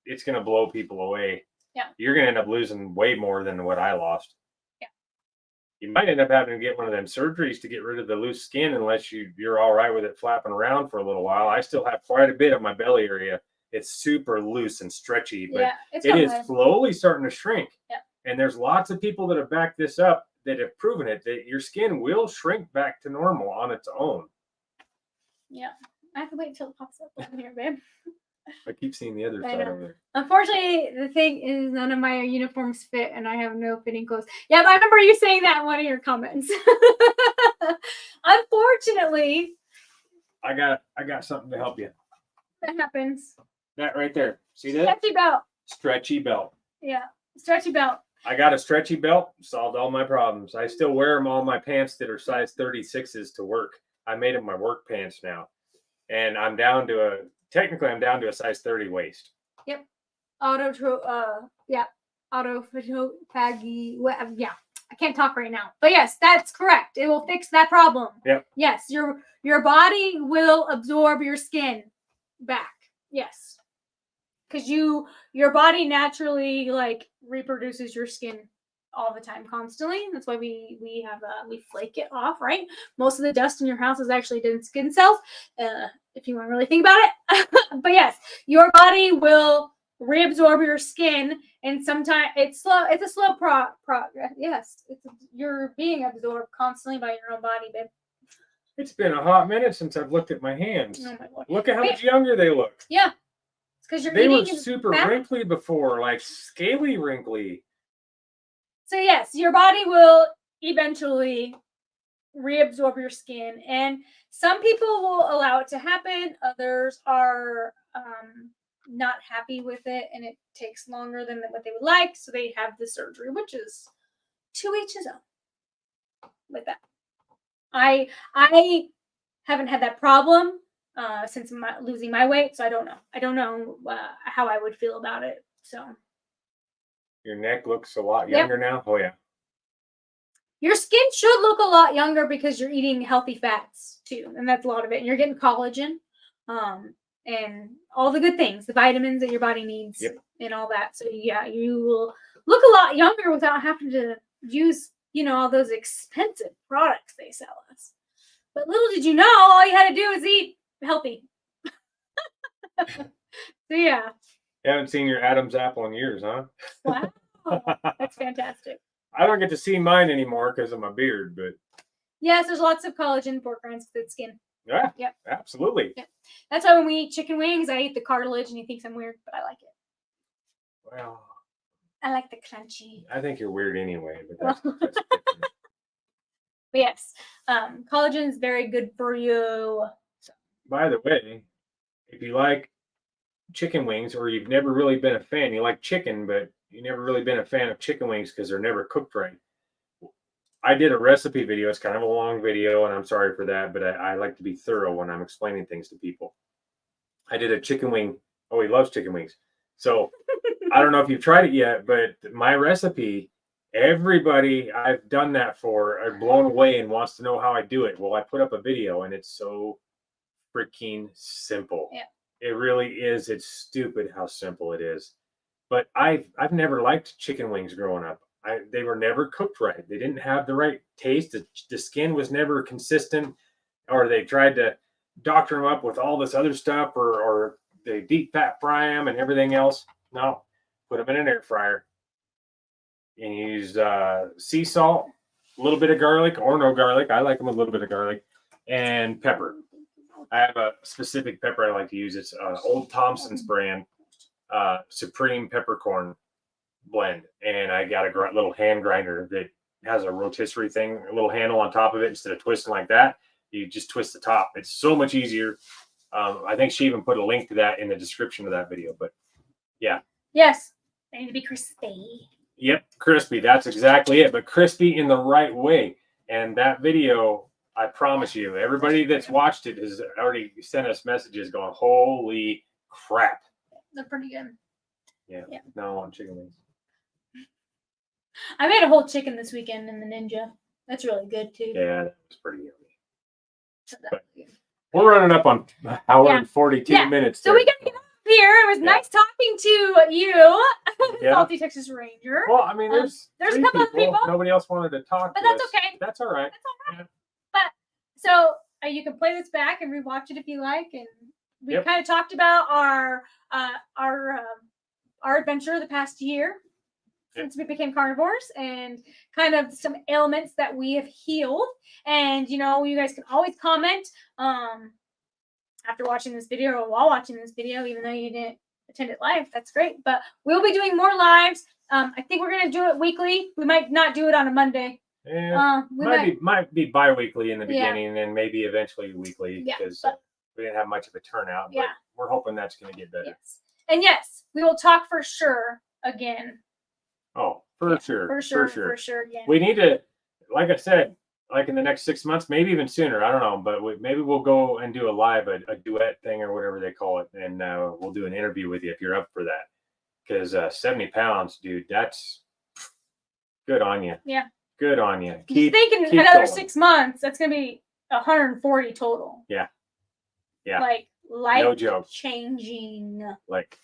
it's going to blow people away. Yeah. You're going to end up losing way more than what I lost. Yeah. You might end up having to get one of them surgeries to get rid of the loose skin unless you're all right with it flapping around for a little while. I still have quite a bit of my belly area. It's super loose and stretchy, but it is slowly starting to shrink. Yeah. And there's lots of people that have backed this up that have proven it, that your skin will shrink back to normal on its own. Yeah. I have to wait until it pops up over here, babe. I keep seeing the other side over there. Unfortunately, the thing is none of my uniforms fit and I have no fitting clothes. Yeah, but I remember you saying that in one of your comments. Unfortunately. I got something to help you. That happens. That right there. See that? Stretchy belt. Stretchy belt. Yeah. Stretchy belt. I got a stretchy belt. Solved all my problems. I still wear them all my pants that are size 36s to work. I made them my work pants now. And I'm down to a size 30 waist. Yep. Autophagy. Yeah. I can't talk right now. But yes, that's correct. It will fix that problem. Yep. Yes, your body will absorb your skin back. Yes. Because your body naturally reproduces your skin all the time, constantly. That's why we flake it off, right? Most of the dust in your house is actually dead skin cells, if you want to really think about it. But yes, your body will reabsorb your skin, and sometimes it's slow. It's a slow progress. Yes, you're being absorbed constantly by your own body, babe. It's been a hot minute since I've looked at my hands. Oh my Lord. Look at how much younger they look. Yeah, it's because you're They were eating super fat. wrinkly before, like scaly wrinkly. So yes, your body will eventually reabsorb your skin, and some people will allow it to happen. Others are not happy with it, and it takes longer than what they would like, so they have the surgery, which is to each his own. With that, I haven't had that problem since losing my weight, so I don't know. I don't know how I would feel about it. So your neck looks a lot younger now. Oh yeah. Your skin should look a lot younger because you're eating healthy fats too, and that's a lot of it. And you're getting collagen, and all the good things, the vitamins that your body needs, and all that. So yeah, you will look a lot younger without having to use, all those expensive products they sell us. But little did you know, all you had to do is eat healthy. So yeah. You haven't seen your Adam's apple in years, huh? Wow, that's fantastic. I don't get to see mine anymore because of my beard, but yes, there's lots of collagen for friends with skin. Yeah. Yep. Absolutely. Yep. That's why when we eat chicken wings, I eat the cartilage, and he thinks I'm weird, but I like it. Well, I like the crunchy. I think you're weird anyway, but that's but yes, collagen is very good for you. By the way, if you like chicken wings, or you've never really been a fan, you like chicken, but you've never really been a fan of chicken wings because they're never cooked right. I did a recipe video. It's kind of a long video, and I'm sorry for that, but I like to be thorough when I'm explaining things to people. I did a chicken wing. Oh, he loves chicken wings. So I don't know if you've tried it yet, but my recipe, everybody I've done that for are blown away and wants to know how I do it. Well, I put up a video, and it's so freaking simple. Yeah. It really is. It's stupid how simple it is. But I've never liked chicken wings growing up. They were never cooked right. They didn't have the right taste. The skin was never consistent, or they tried to doctor them up with all this other stuff, or they deep fat fry them and everything else. No, put them in an air fryer and use sea salt, a little bit of garlic or no garlic. I like them with a little bit of garlic and pepper. I have a specific pepper I like to use. It's Old Thompson's brand, Supreme Peppercorn blend, and I got a little hand grinder that has a rotisserie thing, a little handle on top of it. Instead of twisting like that, you just twist the top. It's so much easier. I think she even put a link to that in the description of that video. But yeah. Yes, they need to be crispy. Yep, crispy. That's exactly it. But crispy in the right way. And that video, I promise you, everybody that's watched it has already sent us messages going, "Holy crap!" They're pretty good. Yeah. Now I want chicken wings. I made a whole chicken this weekend in the Ninja. That's really good too. Yeah, that was pretty yummy. But we're running up on an hour and 42 minutes. So we got to get up here. It was nice talking to you, Salty Texas Ranger. Well, I mean, there's a couple of people. Nobody else wanted to talk. But that's okay. That's all right. That's all right. Yeah. But so you can play this back and rewatch it if you like. And we kind of talked about our adventure the past year since we became carnivores, and kind of some ailments that we have healed. And you guys can always comment after watching this video or while watching this video, even though you didn't attend it live. That's great. But we'll be doing more lives. I think we're gonna do it weekly. We might not do it on a Monday. Yeah, might be bi-weekly in the beginning, and then maybe eventually weekly, because we didn't have much of a turnout. But we're hoping that's going to get better. Yes. And yes, we will talk for sure again. Oh, for sure. Again. We need to, like I said, like in the next 6 months, maybe even sooner. I don't know, but maybe we'll go and do a duet thing or whatever they call it, and we'll do an interview with you if you're up for that. Because 70 pounds, dude, that's good on you. Yeah. Good on you. Keep thinking another going. 6 months, that's going to be 140 total. Yeah. Yeah. Like life no joke. Changing. Like.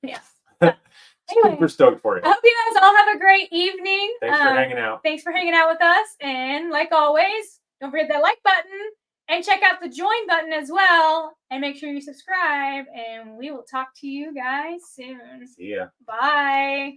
Yes. Anyway, super stoked for you. I hope you guys all have a great evening. Thanks for hanging out. Thanks for hanging out with us. And like always, don't forget that like button And check out the join button as well. And make sure you subscribe. And we will talk to you guys soon. See ya. Bye.